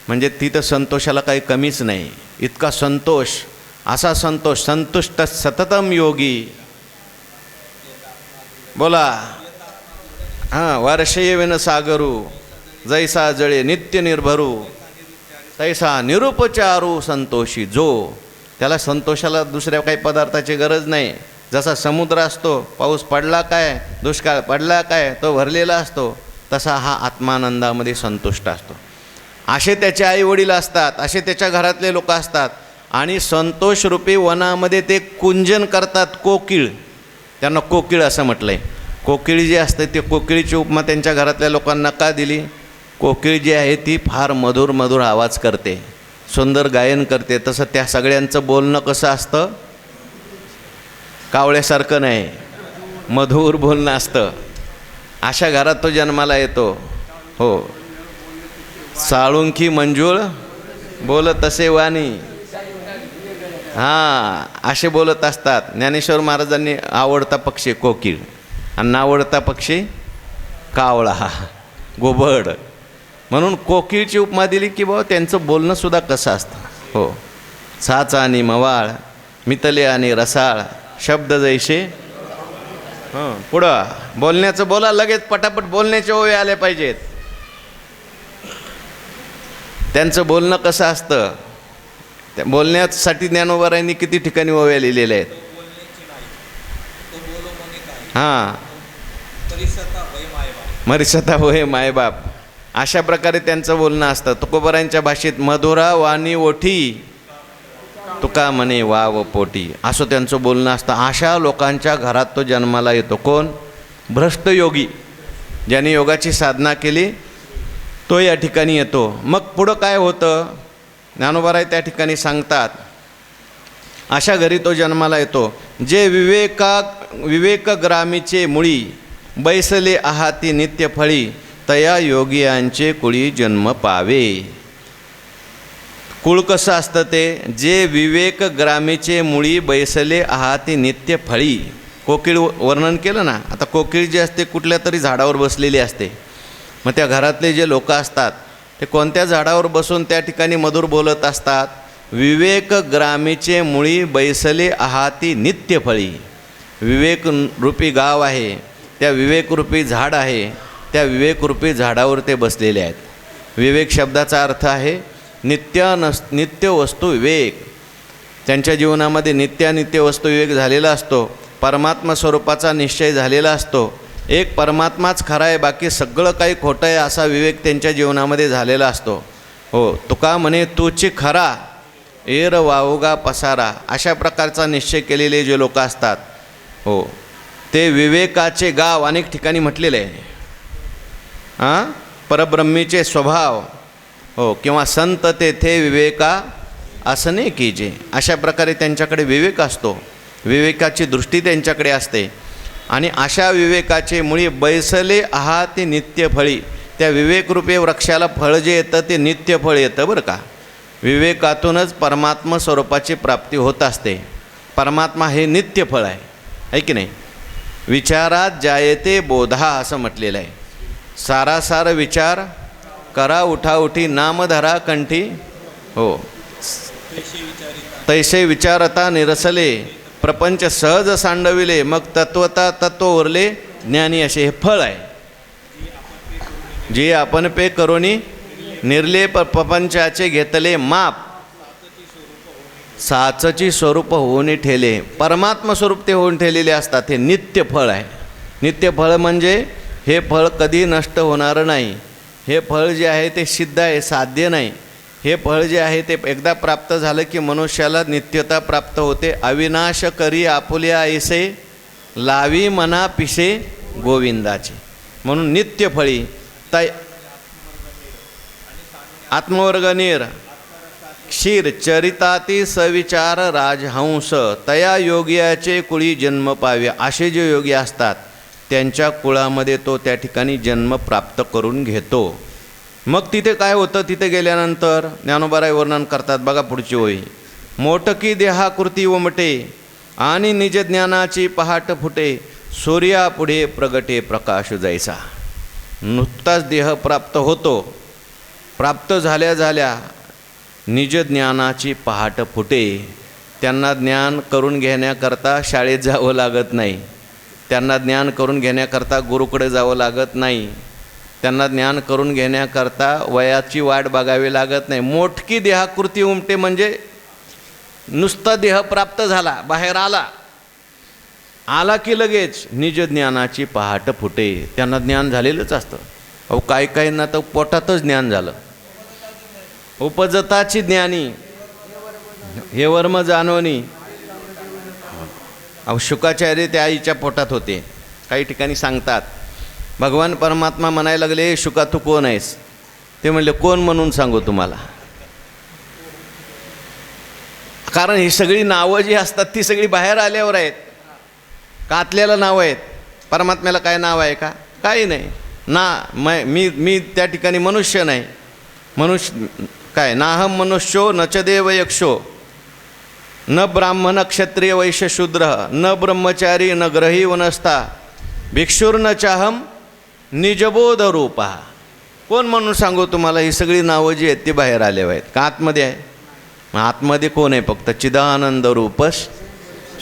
म्हणजे तिथं संतोषाला काही कमीच नाही, इतका संतोष, असा संतोष. संतुष्ट सततम योगी, बोला हां. वर्षयेवेन सागरू, जैसा जळे नित्य निर्भरू, तैसा निरुपचारू संतोषी जो. त्याला संतोषाला दुसऱ्या काही पदार्थाची गरज नाही. जसा समुद्र असतो, पाऊस पडला काय, दुष्काळ पडला काय, तो भरलेला असतो, तसा हा आत्मानंदामध्ये संतुष्ट असतो. असे त्याचे आईवडील असतात, असे त्याच्या घरातले लोक असतात. आणि संतोषरूपी वनामध्ये ते कुंजन करतात. कोकिळ, त्यांना कोकिळ असं म्हटलं आहे. कोकिळी जी असते ते, कोकिळीची उपमा त्यांच्या घरातल्या लोकांना का दिली? कोकिळ जी आहे ती फार मधुर मधुर आवाज करते, सुंदर गायन करते. तसं त्या सगळ्यांचं बोलणं कसं असतं? कावळ्यासारखं नाही, मधुर बोलणं असतं. अशा घरात तो जन्माला येतो. हो. साळुंखी मंजूळ बोल तसे वाणी, हां असे बोलत असतात. ज्ञानेश्वर महाराजांनी आवडता पक्षी कोकिळ आणि नावडता पक्षी कावळा, गोबड. म्हणून कोकिळची उपमा दिली की बाबा त्यांचं बोलणंसुद्धा कसं असतं. हो. साचा आणि मवाळ, मितले आणि रसाळ, शब्द जैसे. पुढं बोलण्याचं बोला, लगेच पटापट बोलण्याचे ओवे आले पाहिजेत. त्यांचं बोलणं कसं असतं, त्या बोलण्यासाठी ज्ञानोबरायांनी किती ठिकाणी ओव्या लिहिलेल्या आहेत. हां. मरिसता होय मायबाप, अशा प्रकारे त्यांचं बोलणं असतं. तुकोबरायांच्या भाषेत मधुरा वाणी ओठी, तुका म्हणे वाव पोटी, असं त्यांचं बोलणं असतं. अशा लोकांच्या घरात तो जन्माला येतो. कोण? भ्रष्ट योगी, ज्याने योगाची साधना केली तो या ठिकाणी येतो. मग पुढं काय होतं ज्ञानोबराय त्या ठिकाणी सांगतात. अशा घरी तो जन्माला येतो. जे विवेकग्रामीचे मुळी, बैसले आहाती नित्य फळी, तया योगियांचे कुळी जन्म पावे. कुळ कसं असतं ते? जे विवेकग्रामीचे मुळी, बैसले आहाती नित्य फळी. कोकिळ वर्णन केलं ना. आता कोकिळ जी असते कुठल्या तरी झाडावर बसलेली असते. मग त्या घरातले जे लोक असतात ते कोणत्या झाडावर बसून त्या ठिकाणी मधुर बोलत असतात? विवेकग्रामीचे मुळी, बैसले आहाती नित्य फळी. विवेकरूपी गाव आहे, त्या विवेकरूपी झाड आहे, त्या विवेकरूपी झाडावर ते बसलेले आहेत. विवेक शब्दाचा अर्थ आहे नित्य वस्तू विवेक. त्यांच्या जीवनामध्ये नित्यानित्य वस्तू विवेक झालेला असतो. परमात्मा स्वरूपाचा निश्चय झालेला असतो. एक परमात्माच खरा आहे, बाकी सगळं काही खोटं आहे असा विवेक त्यांच्या जीवनामध्ये झालेला असतो. हो. तुका म्हणे तूची खरा, एर वावगा पसारा, अशा प्रकारचा निश्चय केलेले जे लोक असतात, हो, ते विवेकाचे गाव अनेक ठिकाणी म्हटलेले आहे. परब्रह्मीचे स्वभाव, हो, किंवा संत तेथे विवेका असणे कीजे. अशा प्रकारे त्यांच्याकडे विवेक असतो, विवेकाची दृष्टी त्यांच्याकडे असते. आणि अशा विवेकाचे मुळी बैसले आहाती नित्य फळी. त्या विवेकरूपी वृक्षाला फळ जे येतं ते नित्य फळ येतं बरं का. विवेकातूनच परमात्मा स्वरूपाची प्राप्ती होत असते. परमात्मा हे नित्य फळ आहे की नाही. विचारात जायते बोधा असं म्हटलेलं आहे. सारासार विचार करा उठाउठी, नामधरा कंठी, हो, तैसे विचारता निरसले, प्रपंच सहज सांडविले, मग तत्वता तत्व उरले ज्ञानी. असे हे फळ आहे. जे आपण पे करोनी निर्लेप प्रपंचाचे घेतले माप, साचची स्वरूप होऊन ठेले, परमात्मा स्वरूप ते होऊन ठेलेले असतात. हे नित्य फळ आहे. नित्य फळ म्हणजे हे फळ कधी नष्ट होणारं नाही. हे फळ जे आहे ते सिद्ध आहे, साध्य नाही. हे फळ जे आहे ते एकदा प्राप्त झालं की मनुष्याला नित्यता प्राप्त होते. अविनाश करी आपुल्या ऐसे, लावी मना पिसे गोविंदाचे. म्हणून नित्य फळी तय आत्मवर्गनीर क्षीर चरिताती सविचार राजहंस, तया योगियाचे कुळी जन्म पावे. असे जे योगी असतात त्यांच्या कुळामध्ये तो त्या ठिकाणी जन्म प्राप्त करून घेतो. मग तिथे काय होतं, तिथे गेल्यानंतर ज्ञानोबाराय वर्णन करतात. बघा पुढची ओळी. मोटकी देहाकृती उमटे आणि निज ज्ञानाची पहाट फुटे, सूर्यापुढे प्रगटे प्रकाश जायचा. नुकताच देह प्राप्त होतो, प्राप्त झाल्या झाल्या निज ज्ञानाची पहाट फुटे. त्यांना ज्ञान करून घेण्याकरता शाळेत जावं लागत नाही. त्यांना ज्ञान करून घेण्याकरता गुरुकडे जावं लागत नाही. त्यांना ज्ञान करून घेण्याकरता वयाची वाट बघावी लागत नाही. मोठकी देहाकृती उमटे म्हणजे नुसता देह प्राप्त झाला, बाहेर आला की लगेच निज ज्ञानाची पहाट फुटे. त्यांना ज्ञान झालेलंच असतं. अहो काही काहींना तर पोटातच ज्ञान झालं. उपजताची ज्ञानी हे वर्म जाणवणी. अहो शुकाचार्य त्या आईच्या पोटात होते. काही ठिकाणी सांगतात भगवान परमात्मा म्हणायला लागले, शुका तू कोण आहेस? ते म्हणले, कोण म्हणून सांगू तुम्हाला? कारण ही सगळी नावं जी असतात ती सगळी बाहेर आल्यावर आहेत का आतल्याला नावं आहेत? परमात्म्याला काय नाव आहे का? काही नाही ना. मी त्या ठिकाणी मनुष्य नाही. मनुष्य काय? नाहम मनुष्यो न च देव यक्षो, न ब्राह्मण क्षत्रिय वैश्य शूद्र, न ब्रह्मचारी न ग्रही वनस्था, भिक्षुर्न चाहम निजबोध रूपा. कोण म्हणून सांगू तुम्हाला? ही सगळी नावं जी आहेत ती बाहेर आले आहेत का आतमध्ये आहे? आतमध्ये कोण आहे? फक्त चिदानंद रूपस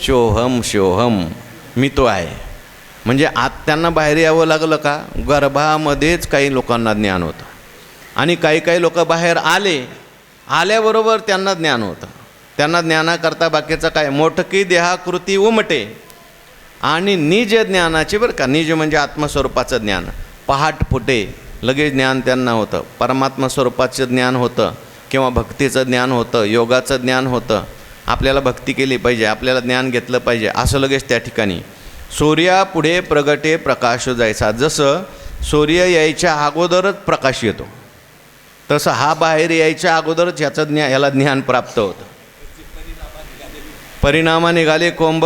शोहम शोहम, मी तो आहे. म्हणजे आत त्यांना बाहेर यावं लागलं का? गर्भामध्येच काही लोकांना ज्ञान होतं आणि काही लोक बाहेर आल्याबरोबर त्यांना ज्ञान होतं. त्यांना ज्ञानाकरता बाकीचं काय? मोठकी देहाकृती उमटे आणि निज ज्ञानाचे, बरं का, निज म्हणजे आत्मस्वरूपाचं ज्ञान, पहाट फुटे. लगेच ज्ञान त्यांना होतं. परमात्मा स्वरूपाचं ज्ञान होतं किंवा भक्तीचं ज्ञान होतं, योगाचं ज्ञान होतं. आपल्याला भक्ती केली पाहिजे, आपल्याला ज्ञान घेतलं पाहिजे, असं लगेच त्या ठिकाणी. सूर्यापुढे प्रगटे प्रकाश जायचा. जसं सूर्य यायच्या अगोदरच प्रकाश येतो तसं हा बाहेर यायच्या अगोदरच याला ज्ञान प्राप्त होतं. परिणामा निघाले कोंब,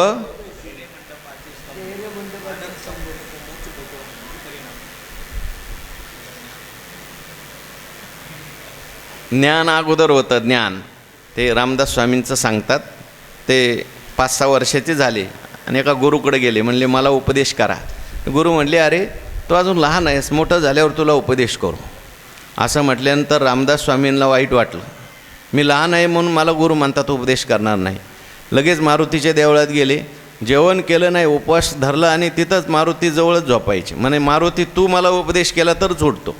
ज्ञान अगोदर होतं. ज्ञान ते रामदास स्वामींचं सांगतात. ते 5-6 वर्षाचे झाले आणि एका गुरुकडे गेले. म्हणले मला उपदेश करा. गुरु म्हणले, अरे तू अजून लहान आहेस, मोठं झाल्यावर तुला उपदेश करू. असं म्हटल्यानंतर रामदास स्वामींना वाईट वाटलं. मी लहान आहे म्हणून मला गुरु म्हणतात उपदेश करणार नाही. लगेच मारुतीच्या देवळात गेले, जेवण केलं नाही, उपवास धरला आणि तिथंच मारुतीजवळच झोपायचे. म्हणे मारुती तू मला उपदेश केला तरच उठतो.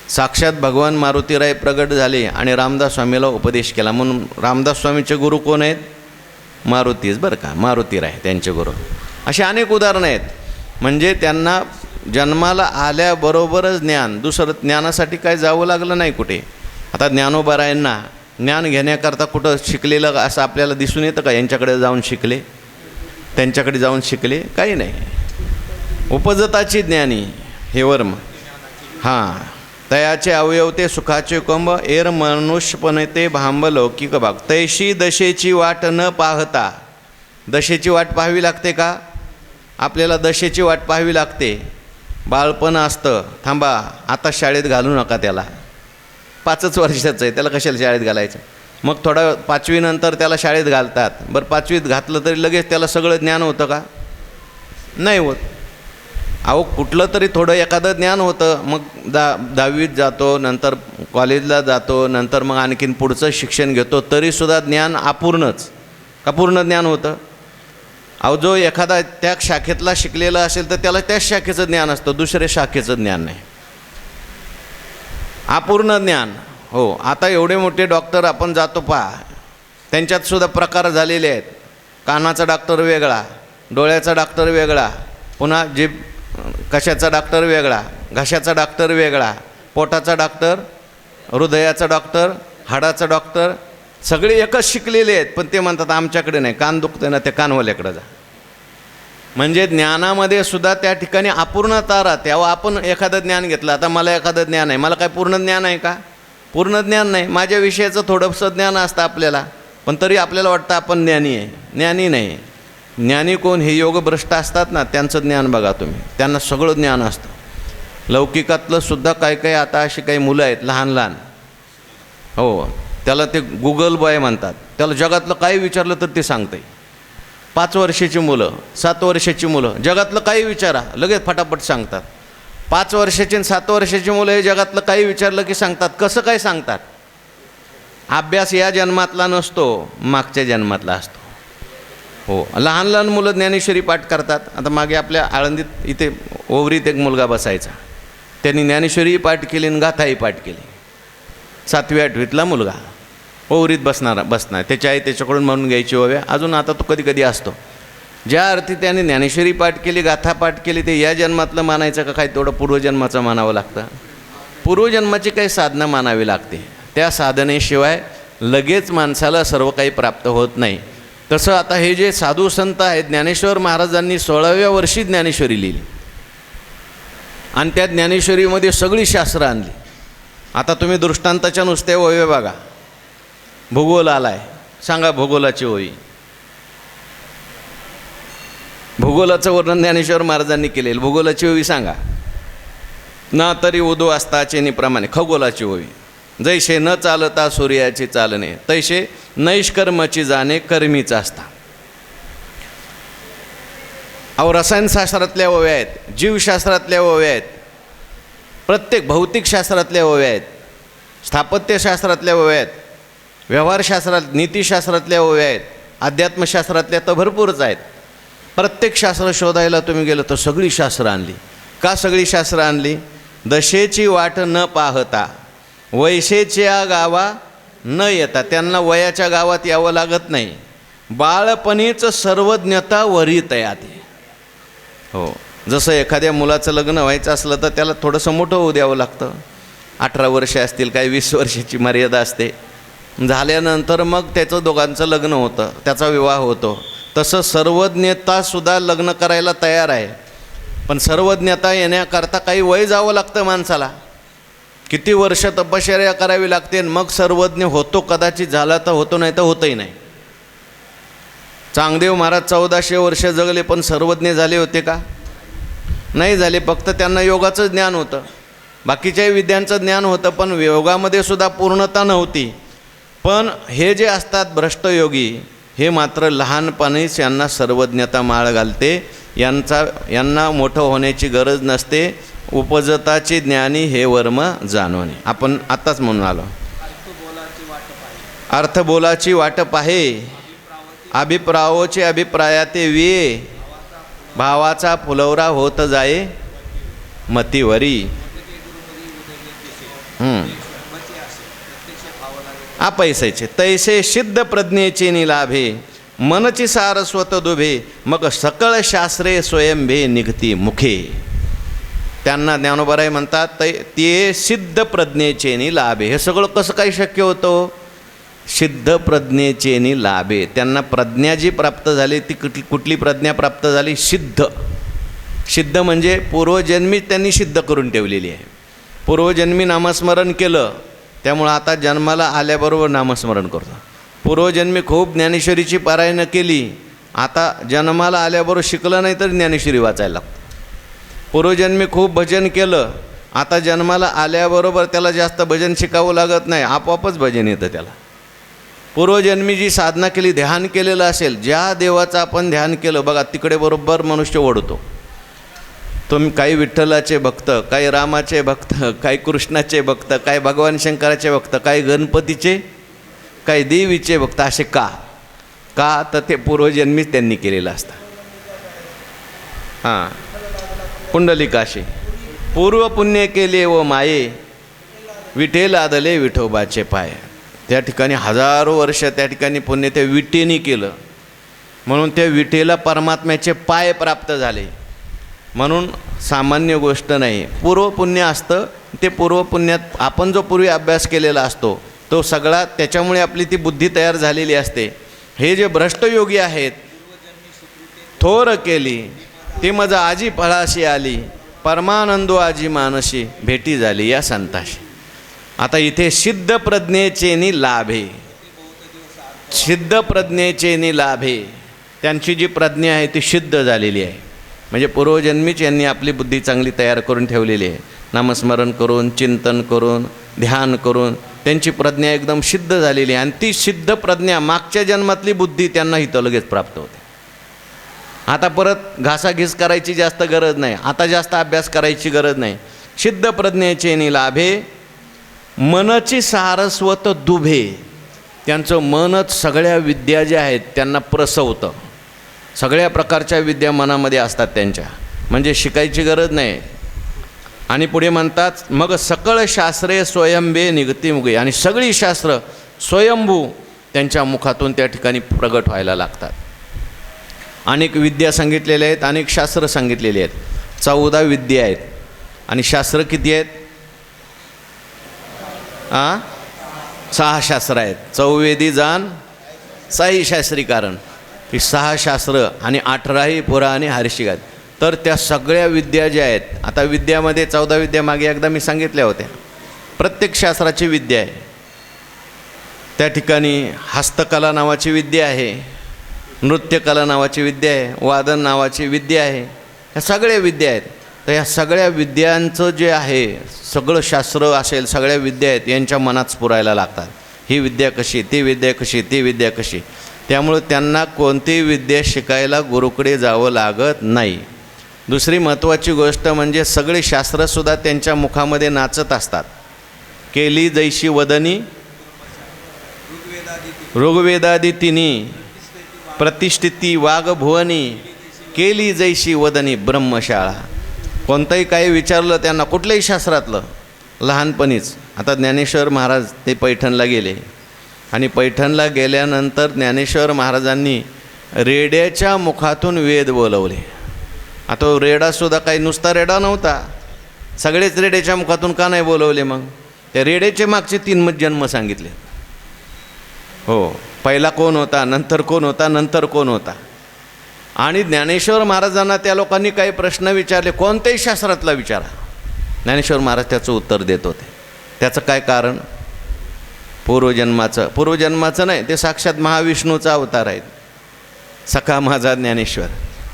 साक्षात भगवान मारुतीराय प्रगट झाले आणि रामदास स्वामीला उपदेश केला. म्हणून रामदास स्वामीचे गुरु कोण आहेत? मारुतीच, बरं का, मारुतीराय त्यांचे गुरु. असे अनेक उदाहरणं आहेत. म्हणजे त्यांना जन्माला आल्याबरोबरच ज्ञान, दुसरं ज्ञानासाठी काय जावं लागलं नाही कुठे. आता ज्ञानोबारायांना ज्ञान घेण्याकरता कुठं शिकलेलं असं आपल्याला दिसून येतं का? यांच्याकडे जाऊन शिकले, त्यांच्याकडे जाऊन शिकले? काही नाही. उपजताची ज्ञानी हे वर्म. हां, तयाचे अवयव ते सुखाचे कोंब, एर मनुष्यपणे ते भांब लौकिक भाग. तैशी दशेची वाट न पाहता. दशेची वाट पाहावी लागते का? आपल्याला दशेची वाट पाहावी लागते. बाळपण असतं, थांबा आता शाळेत घालू नका त्याला, 5च वर्षाचं आहे, त्याला कशाला शाळेत घालायचं? मग थोडा 5वी नंतर त्याला शाळेत घालतात. बरं 5वीत घातलं तरी लगेच त्याला सगळं ज्ञान होतं का? नाही होत. अहो कुठलं तरी थोडं एखादं ज्ञान होतं. मग 10वीत जातो, नंतर कॉलेजला जातो, नंतर मग आणखीन पुढचं शिक्षण घेतो, तरीसुद्धा ज्ञान अपूर्णच का पूर्ण ज्ञान होतं? अहो जो एखादा त्या शाखेतला शिकलेला असेल तर त्याला त्याच शाखेचं ज्ञान असतं, दुसऱ्या शाखेचं ज्ञान नाही. अपूर्ण ज्ञान. हो, आता एवढे मोठे डॉक्टर आपण जातो पहा, त्यांच्यात सुद्धा प्रकार झालेले आहेत. कानाचा डॉक्टर वेगळा, डोळ्याचा डॉक्टर वेगळा, पुन्हा जीभ कशाचा डॉक्टर वेगळा, घशाचा डॉक्टर वेगळा, पोटाचा डॉक्टर, हृदयाचा डॉक्टर, हाडाचा डॉक्टर, सगळे एकच शिकलेले आहेत. पण ते म्हणतात आमच्याकडे नाही, कान दुखते ना ते कानवाल्याकडे जा. म्हणजे ज्ञानामध्ये सुद्धा त्या ठिकाणी अपूर्णता राहते. तेव्हा आपण एखादं ज्ञान घेतलं, आता मला एखादं ज्ञान आहे, मला काय पूर्ण ज्ञान आहे का? पूर्ण ज्ञान नाही. माझ्या विषयाचं थोडंसं ज्ञान असतं आपल्याला, पण तरी आपल्याला वाटतं आपण ज्ञानी आहे. ज्ञानी नाही. ज्ञानी कोण? हे योगभ्रष्ट असतात ना, त्यांचं ज्ञान बघा तुम्ही, त्यांना सगळं ज्ञान असतं. लौकिकातलं सुद्धा काय काय आता अशी काही मुलं आहेत लहान लहान, हो, त्याला ते गुगल बॉय म्हणतात. त्याला जगातलं काही विचारलं तर ते सांगते. 5 वर्षाची मुलं, 7 वर्षाची मुलं, जगातलं काही विचारा लगेच फटाफट सांगतात. 5 वर्षाची आणि 7 वर्षाची मुलं हे जगातलं काही विचारलं की सांगतात. कसं काय सांगतात? अभ्यास या जन्मातला नसतो, मागच्या जन्मातला असतो. हो, लहान लहान मुलं ज्ञानेश्वरी पाठ करतात. आता मागे आपल्या आळंदीत इथे ओवरीत एक मुलगा बसायचा, त्यांनी ज्ञानेश्वरी पाठ केली आणि गाथाही पाठ केली. 7वी 8वीतला मुलगा ओवरीत बसणार त्याची आई त्याच्याकडून म्हणून घ्यायची ओव्या. अजून आता तो कधी कधी असतो. ज्या अर्थी त्याने ज्ञानेश्वरी पाठ केली, गाथा पाठ केली, ते या जन्मातलं मानायचं का काय? तेवढं पूर्वजन्माचं मानावं लागतं. पूर्वजन्माची काही साधना मानावी लागते. त्या साधनेशिवाय लगेच माणसाला सर्व काही प्राप्त होत नाही. तसं आता हे जे साधू संत आहेत, ज्ञानेश्वर महाराजांनी 16व्या वर्षी ज्ञानेश्वरी लिहिली आणि त्या ज्ञानेश्वरीमध्ये सगळी शास्त्रं आणली. आता तुम्ही दृष्टांताच्या नुसत्या ओव्या बघा. भूगोल आलाय, सांगा भूगोलाची ओवी. भूगोलाचं वर्णन ज्ञानेश्वर महाराजांनी केलेलं, भूगोलाची ओवी सांगा ना. तरी उदो असता चेनीप्रमाणे खगोलाची ओवी. जैसे न चालता सूर्याची चालणे, तैसे नैष्कर्माची जाणे कर्मीच असता. अहो, रसायनशास्त्रातल्या ओव्या आहेत, जीवशास्त्रातल्या ओव्या आहेत, प्रत्येक भौतिकशास्त्रातल्या ओव्या आहेत, स्थापत्यशास्त्रातल्या ओव्या आहेत, व्यवहारशास्त्रात नीतिशास्त्रातल्या ओव्या आहेत, अध्यात्मशास्त्रातल्या तर भरपूरच आहेत. प्रत्येक शास्त्र शोधायला तुम्ही गेलं तर सगळी शास्त्रं आणली. का सगळी शास्त्रं आणली? दशेची वाट न पाहता वैशेच्या गावा न येता. त्यांना वयाच्या गावात यावं लागत नाही. बाळपणीच सर्वज्ञता वरीत याते. हो, जसं एखाद्या मुलाचं लग्न व्हायचं असलं तर त्याला थोडंसं मोठं होऊ द्यावं लागतं. 18 वर्षे असतील, काही 20 वर्षाची मर्यादा असते. झाल्यानंतर मग त्याचं दोघांचं लग्न होतं, त्याचा विवाह होतो. तसं सर्वज्ञतासुद्धा लग्न करायला तयार आहे. पण सर्वज्ञता येण्याकरता काही वय जावं लागतं माणसाला. किती वर्ष तपश्चर्या करावी लागते आणि मग सर्वज्ञ होतो. कदाचित झाला तर होतो, नाही तर होतही नाही. चांगदेव महाराज 1400 वर्ष जगले, पण सर्वज्ञ झाले होते का? नाही झाले. फक्त त्यांना योगाचं ज्ञान होतं, बाकीच्याही विद्यांचं ज्ञान होतं, पण योगामध्ये सुद्धा पूर्णता नव्हती. पण हे जे असतात भ्रष्टयोगी, हे मात्र लहानपणीच यांना सर्वज्ञता माळ घालते. यांना मोठं होण्याची गरज नसते. उपजताचे ज्ञानी हे वर्म जाणवणे. आपण आत्ताच म्हणून आलो, अर्थ बोलाची वाट पाहे, अभिप्रावोचे अभिप्रायाते विये, भावाचा फुलवरा होत जाये मतीवरी. पैसायचे तैसे सिद्ध प्रज्ञेचे निलाभे, मनची सारस्वत दुभे, मग सकळ शास्त्रे स्वयंभे निघती मुखे. त्यांना ज्ञानोबाराय म्हणतात ते सिद्ध प्रज्ञेचे लाभे. हे सगळं कसं काही शक्य होतं? सिद्ध प्रज्ञेचे लाभे. त्यांना प्रज्ञा जी प्राप्त झाली ती कुठली प्रज्ञा प्राप्त झाली? सिद्ध. सिद्ध म्हणजे पूर्वजन्मी त्यांनी सिद्ध करून ठेवलेली आहे. पूर्वजन्मी नामस्मरण केलं, त्यामुळं आता जन्माला आल्याबरोबर नामस्मरण करतो. पूर्वजन्मी खूप ज्ञानेश्वरीची पारायणं केली, आता जन्माला आल्याबरोबर शिकलं नाही तर ज्ञानेश्वरी वाचायला लागतं. पूर्वजन्मी खूप भजन केलं, आता जन्माला आल्याबरोबर त्याला जास्त भजन शिकावं लागत नाही, आपोआपच भजन येतं त्याला. पूर्वजन्मी जी साधना केली, ध्यान केलेलं असेल, ज्या देवाचं आपण ध्यान केलं बघा, तिकडे बरोबर मनुष्य ओढतो. तुम्ही काही विठ्ठलाचे भक्त, काही रामाचे भक्त, काही कृष्णाचे भक्त, काही भगवान शंकराचे भक्त, काही गणपतीचे, काही देवीचे भक्त. असे का? तर ते पूर्वजन्मीच त्यांनी केलेलं असतं. हां, पुंडलिकाशी पूर्व पुण्य केले व माये, विठे लादले विठोबाचे पाय. त्या ठिकाणी हजारो वर्ष त्या ठिकाणी पुण्य त्या विटेने केलं, म्हणून त्या विटेला परमात्म्याचे पाय प्राप्त झाले. म्हणून सामान्य गोष्ट नाही, पूर्वपुण्य असतं. ते पूर्वपुण्यात आपण जो पूर्वी अभ्यास केलेला असतो तो सगळा, त्याच्यामुळे आपली ती बुद्धी तयार झालेली असते. हे जे भ्रष्टयोगी आहेत, थोर केली ती मज आजी फळाशी आली, परमानंदो आजी मानशी भेटी झाली या संताशी. आता इथे सिद्ध प्रज्ञेचेनी लाभे, सिद्ध प्रज्ञेचेनी लाभे, त्यांची जी प्रज्ञा आहे ती सिद्ध झालेली आहे. म्हणजे पूर्वजन्मीच यांनी आपली बुद्धी चांगली तयार करून ठेवलेली आहे. नामस्मरण करून, चिंतन करून, ध्यान करून त्यांची प्रज्ञा एकदम सिद्ध झालेली आहे. आणि ती सिद्ध प्रज्ञा मागच्या जन्मातली बुद्धी त्यांना इथं लगेच प्राप्त होते. आता परत घासाघीस करायची जास्त गरज नाही, आता जास्त अभ्यास करायची गरज नाही. सिद्ध प्रज्ञेचे लाभे मनची सारस्वत दुभे, त्यांचं मनच सगळ्या विद्या ज्या आहेत त्यांना प्रसवतं. सगळ्या प्रकारच्या विद्या मनामध्ये असतात त्यांच्या, म्हणजे शिकायची गरज नाही. आणि पुढे म्हणतात मग सकळ शास्त्रे स्वयंभे निगती मुगे, आणि सगळी शास्त्र स्वयंभू त्यांच्या मुखातून त्या ठिकाणी प्रगट व्हायला लागतात. अनेक विद्या सांगितलेल्या आहेत, अनेक शास्त्र सांगितलेली आहेत. 14 विद्या आहेत. आणि शास्त्र किती आहेत? 6 शास्त्र आहेत. चौवेदी जाण साई शास्त्री कारण, ही 6 शास्त्र आणि 18ही पुराणे हर्षिक. तर त्या सगळ्या विद्या ज्या आहेत, आता विद्यामध्ये 14 विद्या मागे एकदा मी सांगितल्या होत्या. प्रत्येक शास्त्राची विद्या आहे. त्या ठिकाणी हस्तकला नावाची विद्या आहे, नृत्यकला नावाची विद्या आहे, वादन नावाची विद्या आहे. ह्या सगळ्या विद्या आहेत. तर ह्या सगळ्या विद्यांचं जे आहे सगळं शास्त्र असेल, सगळ्या विद्या आहेत यांच्या मनात स्फुरायला लागतात. ही विद्या कशी, ती विद्या कशी, ती विद्या कशी. त्यामुळं त्यांना कोणतीही विद्या शिकायला गुरुकडे जावं लागत नाही. दुसरी महत्त्वाची गोष्ट म्हणजे सगळे शास्त्रसुद्धा त्यांच्या मुखामध्ये नाचत असतात. केली जैशी वदनी ऋग्वेदादी तिनी प्रतिष्ठिती वाघभुवनी, केली जैशी वदनी ब्रह्मशाळा. कोणतंही काही विचारलं त्यांना कुठल्याही शास्त्रातलं लहानपणीच. आता ज्ञानेश्वर महाराज ते पैठणला गेले, आणि पैठणला गेल्यानंतर ज्ञानेश्वर महाराजांनी रेड्याच्या मुखातून वेद बोलवले. आता रेडासुद्धा काही नुसता रेडा नव्हता, सगळेच रेड्याच्या मुखातून का नाही बोलवले? मग त्या रेड्याचे मागचे 3 जन्म सांगितले. हो, पहिला कोण होता, नंतर कोण होता, नंतर कोण होता. आणि ज्ञानेश्वर महाराजांना त्या लोकांनी काही प्रश्न विचारले, कोणत्याही शास्त्रातला विचारा, ज्ञानेश्वर महाराज त्याचं उत्तर देत होते. त्याचं काय कारण? पूर्वजन्माचं नाही, ते साक्षात महाविष्णूचा अवतार आहेत. सखा माझा ज्ञानेश्वर.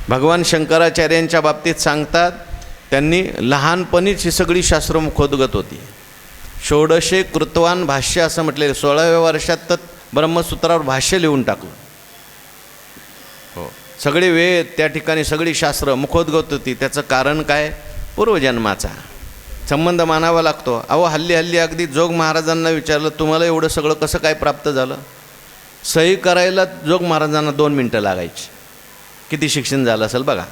भगवान शंकराचार्यांच्या बाबतीत सांगतात, त्यांनी लहानपणीच ही सगळी शास्त्र मुखोद्गत होती. 16 कृतवान भाष्य असं म्हटलेलं. 16व्या वर्षात तर ब्रह्मसूत्रावर भाष्य लिहून टाकलं. हो, सगळे वेद त्या ठिकाणी सगळी शास्त्र मुखोद्गत होती. त्याचं कारण काय? पूर्वजन्माचा संबंध मानावा लागतो. अहो, हल्ली अगदी जोग महाराजांना विचारलं, तुम्हाला एवढं सगळं कसं काय प्राप्त झालं? सही करायला जोग महाराजांना 2 मिनटं लागायची. किती शिक्षण झालं असेल बघा.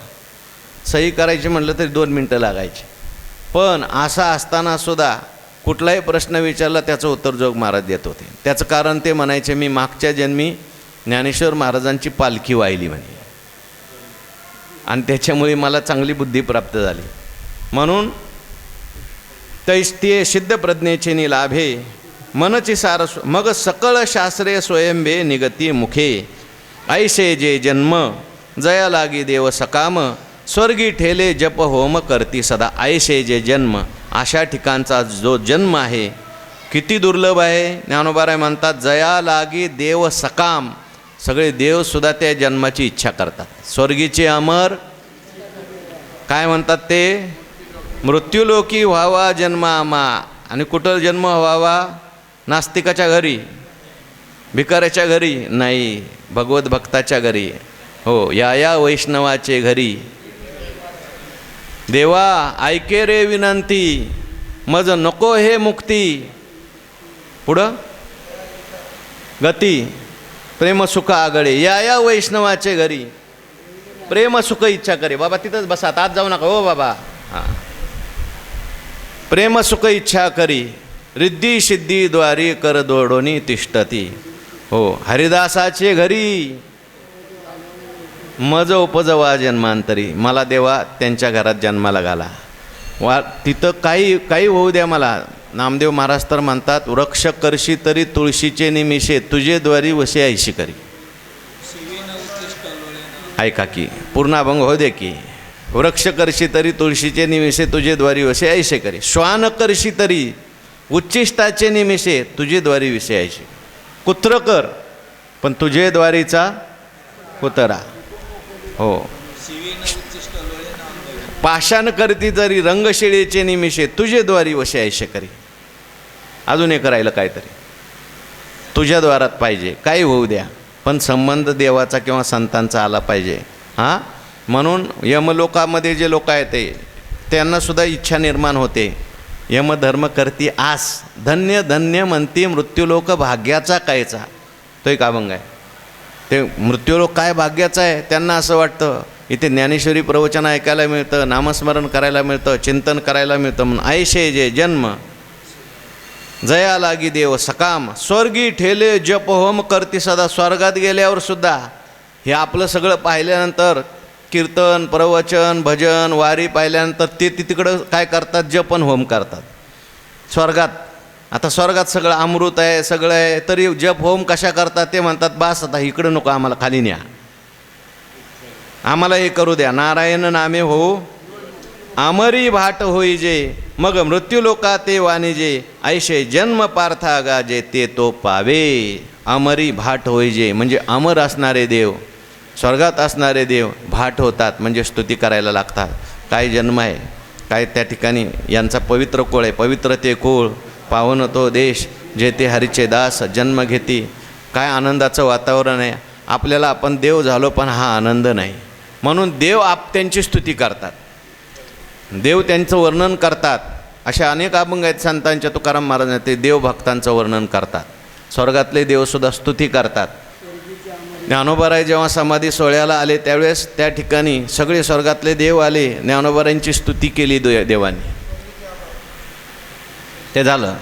सही करायची म्हटलं तरी 2 मिनटं लागायची. पण असं असतानासुद्धा कुठलाही प्रश्न विचारला त्याचं उत्तर जोग महाराज देत होते. त्याचं कारण ते म्हणायचे, मी मागच्या जन्मी ज्ञानेश्वर महाराजांची पालखी वाहिली म्हणे, आणि त्याच्यामुळे मला चांगली बुद्धी प्राप्त झाली. म्हणून तैस्ते सिद्ध प्रज्ञेचे लाभे मनची सारस, मग सकळ शास्त्रे स्वयंभे निगती मुखे, ऐसे जे जन्म जया लागी देव सकाम, स्वर्गी ठेले जप होम करती सदा. ऐसे जे जन्म, अशा ठिकाणचा जो जन्म आहे किती दुर्लभ आहे. ज्ञानोबाराय म्हणतात, जया लागी देव सकाम, सगळे देवसुद्धा त्या जन्माची इच्छा करतात. स्वर्गीचे अमर काय म्हणतात ते? मृत्यूलोकी व्हावा जन्म आमा. आणि कुठं जन्म व्हावा? नास्तिकाच्या घरी, भिकाऱ्याच्या घरी नाही, भगवत भक्ताच्या घरी. हो, या वैष्णवाचे घरी. देवा ऐके रे विनंती, मज नको हे मुक्ती. पुढं गती प्रेमसुख आगळे, या वैष्णवाचे घरी प्रेमसुख इच्छा करे. बाबा तिथंच बसा, आत जाऊ नका हो बाबा. हां, प्रेमसुख इच्छा करी रिद्धी सिद्धी द्वारी कर दोडोनी तिष्ठती. हो, हरिदासाचे घरी मज उपजवा जन्मांतरी. मला देवा त्यांच्या घरात जन्माला घाला. तिथं काही होऊ द्या मला. नामदेव महाराज तर म्हणतात, वृक्ष करशी तरी तुळशीचे निमिषे तुझे द्वारी वसे ऐशी करी. ऐका की, पूर्ण अभंग हो दे की. वृक्ष करशी तरी तुळशीचे निमिषे तुझे द्वारी वसे ऐसे करी. श्वान करशी तरी उच्चिष्टाचे निमिषे तुझे द्वारी विषय ऐशी. कुत्र कर पण तुझे द्वारीचा कुत्रा. हो, पाषाण करती तरी रंगशिळेचे निमिषे तुझे द्वारी वसे ऐसे करी. अजून एक राहिलं काहीतरी, तुझ्या द्वारात पाहिजे, काही होऊ द्या पण संबंध देवाचा किंवा संतांचा आला पाहिजे. हां, म्हणून यमलोकामध्ये जे लोक आहेत त्यांनासुद्धा इच्छा निर्माण होते. यमधर्म करती आस, धन्य धन्य म्हणती मृत्यूलोक भाग्याचा कायचा. तो एक अभंग आहे. ते मृत्यूलोक काय भाग्याचा आहे त्यांना असं वाटतं. इथे ज्ञानेश्वरी प्रवचन ऐकायला मिळतं, नामस्मरण करायला मिळतं, चिंतन करायला मिळतं. म्हणून ऐशे जे जन्म जया लागी देव सकाम, स्वर्गी ठेले जप होम करती सदा. स्वर्गात गेल्यावर सुद्धा हे आपलं सगळं पाहिल्यानंतर, कीर्तन प्रवचन भजन वारी पाहिल्यानंतर ते तिकडं काय करतात, जपन होम करतात स्वर्गात. आता स्वर्गात सगळं अमृत आहे, सगळं आहे, तरी जप होम कशा करतात ते म्हणतात, बास आता इकडं नको, आम्हाला खाली न्या, आम्हाला हे करू द्या. नारायण नामे हो आमरी भाट होई जे, मग मृत्यूलोका ते वाणिजे. ऐशे जन्म पार्था गाजे ते तो पावे. अमरी भाट होई जे म्हणजे अमर असणारे देव, स्वर्गात असणारे देव भाट होतात म्हणजे स्तुती करायला लागतात. काय जन्म आहे, काय त्या ठिकाणी यांचा पवित्र कोळ आहे. पवित्र ते कोळ, पावन तो देश, जे ते हरीचे दास जन्म घेती. काय आनंदाचं वातावरण आहे. आपल्याला आपण देव झालो पण हा आनंद नाही. म्हणून देव त्यांची स्तुती करतात, देव त्यांचं वर्णन करतात. अशा अनेक अभंग आहेत संतांच्या. तुकाराम महाराज ते देवभक्तांचं वर्णन करतात. स्वर्गातले देवसुद्धा स्तुती करतात. ज्ञानोबाराय जेव्हा समाधी सोहळ्याला आले त्यावेळेस त्या ठिकाणी सगळे स्वर्गातले देव आले, ज्ञानोबारायांची स्तुती केली देवाने. ते झालं.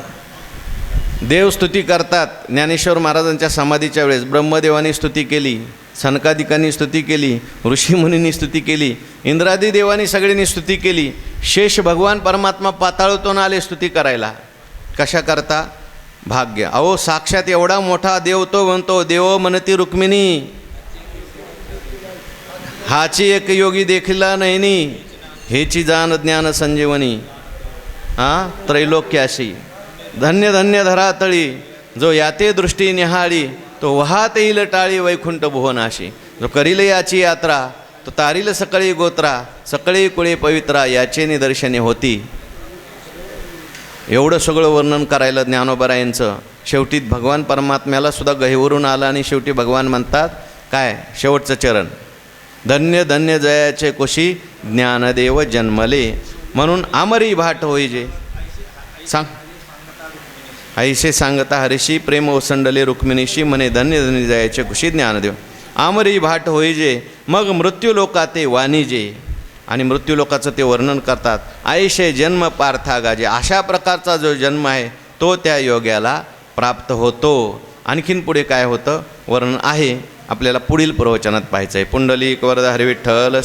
देव स्तुती करतात. ज्ञानेश्वर महाराजांच्या समाधीच्या वेळेस ब्रह्मदेवाने स्तुती केली, सनकादिकांनी स्तुती केली, ऋषीमुनींनी स्तुती केली, इंद्रादी देवांनी सगळ्यांनी स्तुती केली. शेष भगवान परमात्मा पाताळातून आले स्तुती करायला. कशा करता? भाग्य. अहो, साक्षात एवढा मोठा देव तो म्हणतो, देव म्हणती रुक्मिणी हाची एक योगी देखिला नयनी, हेची जाण ज्ञान संजीवनी. त्रैलोक्याशी धन्य धन्य धरातळी, जो याते दृष्टी निहाळी, तो वाहत येईल टाळी वैकुंठ भुवनाशी. जो करील याची यात्रा, तो तारील सकळी गोत्रा, सकळी कुळे पवित्रा, याचे निदर्शने होती. एवढं सगळं वर्णन करायला ज्ञानोबारायांचं. शेवटी भगवान परमात्म्याला सुद्धा गहिवरून आला आणि शेवटी भगवान म्हणतात काय, शेवटचं चरण, धन्य धन्य जयाचे कुशी ज्ञानदेव जन्मले. म्हणून आमरी भाट होईजे सांग ऐसे सांगता हरीशी, प्रेम ओसंडले रुक्मिणीशी, म्हणे धन्य धन्य जयाचे कुशी ज्ञानदेव. आमरी भाट होईजे, मग मृत्यूलोका ते वाणिजे. आणि मृत्यूलोकाचं ते वर्णन करतात. आयशे जन्म पार्था गाजे. अशा प्रकारचा जो जन्म आहे तो त्या योग्याला प्राप्त होतो. आणखीन पुढे काय होतं वर्णन आहे आपल्याला पुढील प्रवचनात पाहायचं आहे. पुंडलिक वरद हरी विठ्ठल.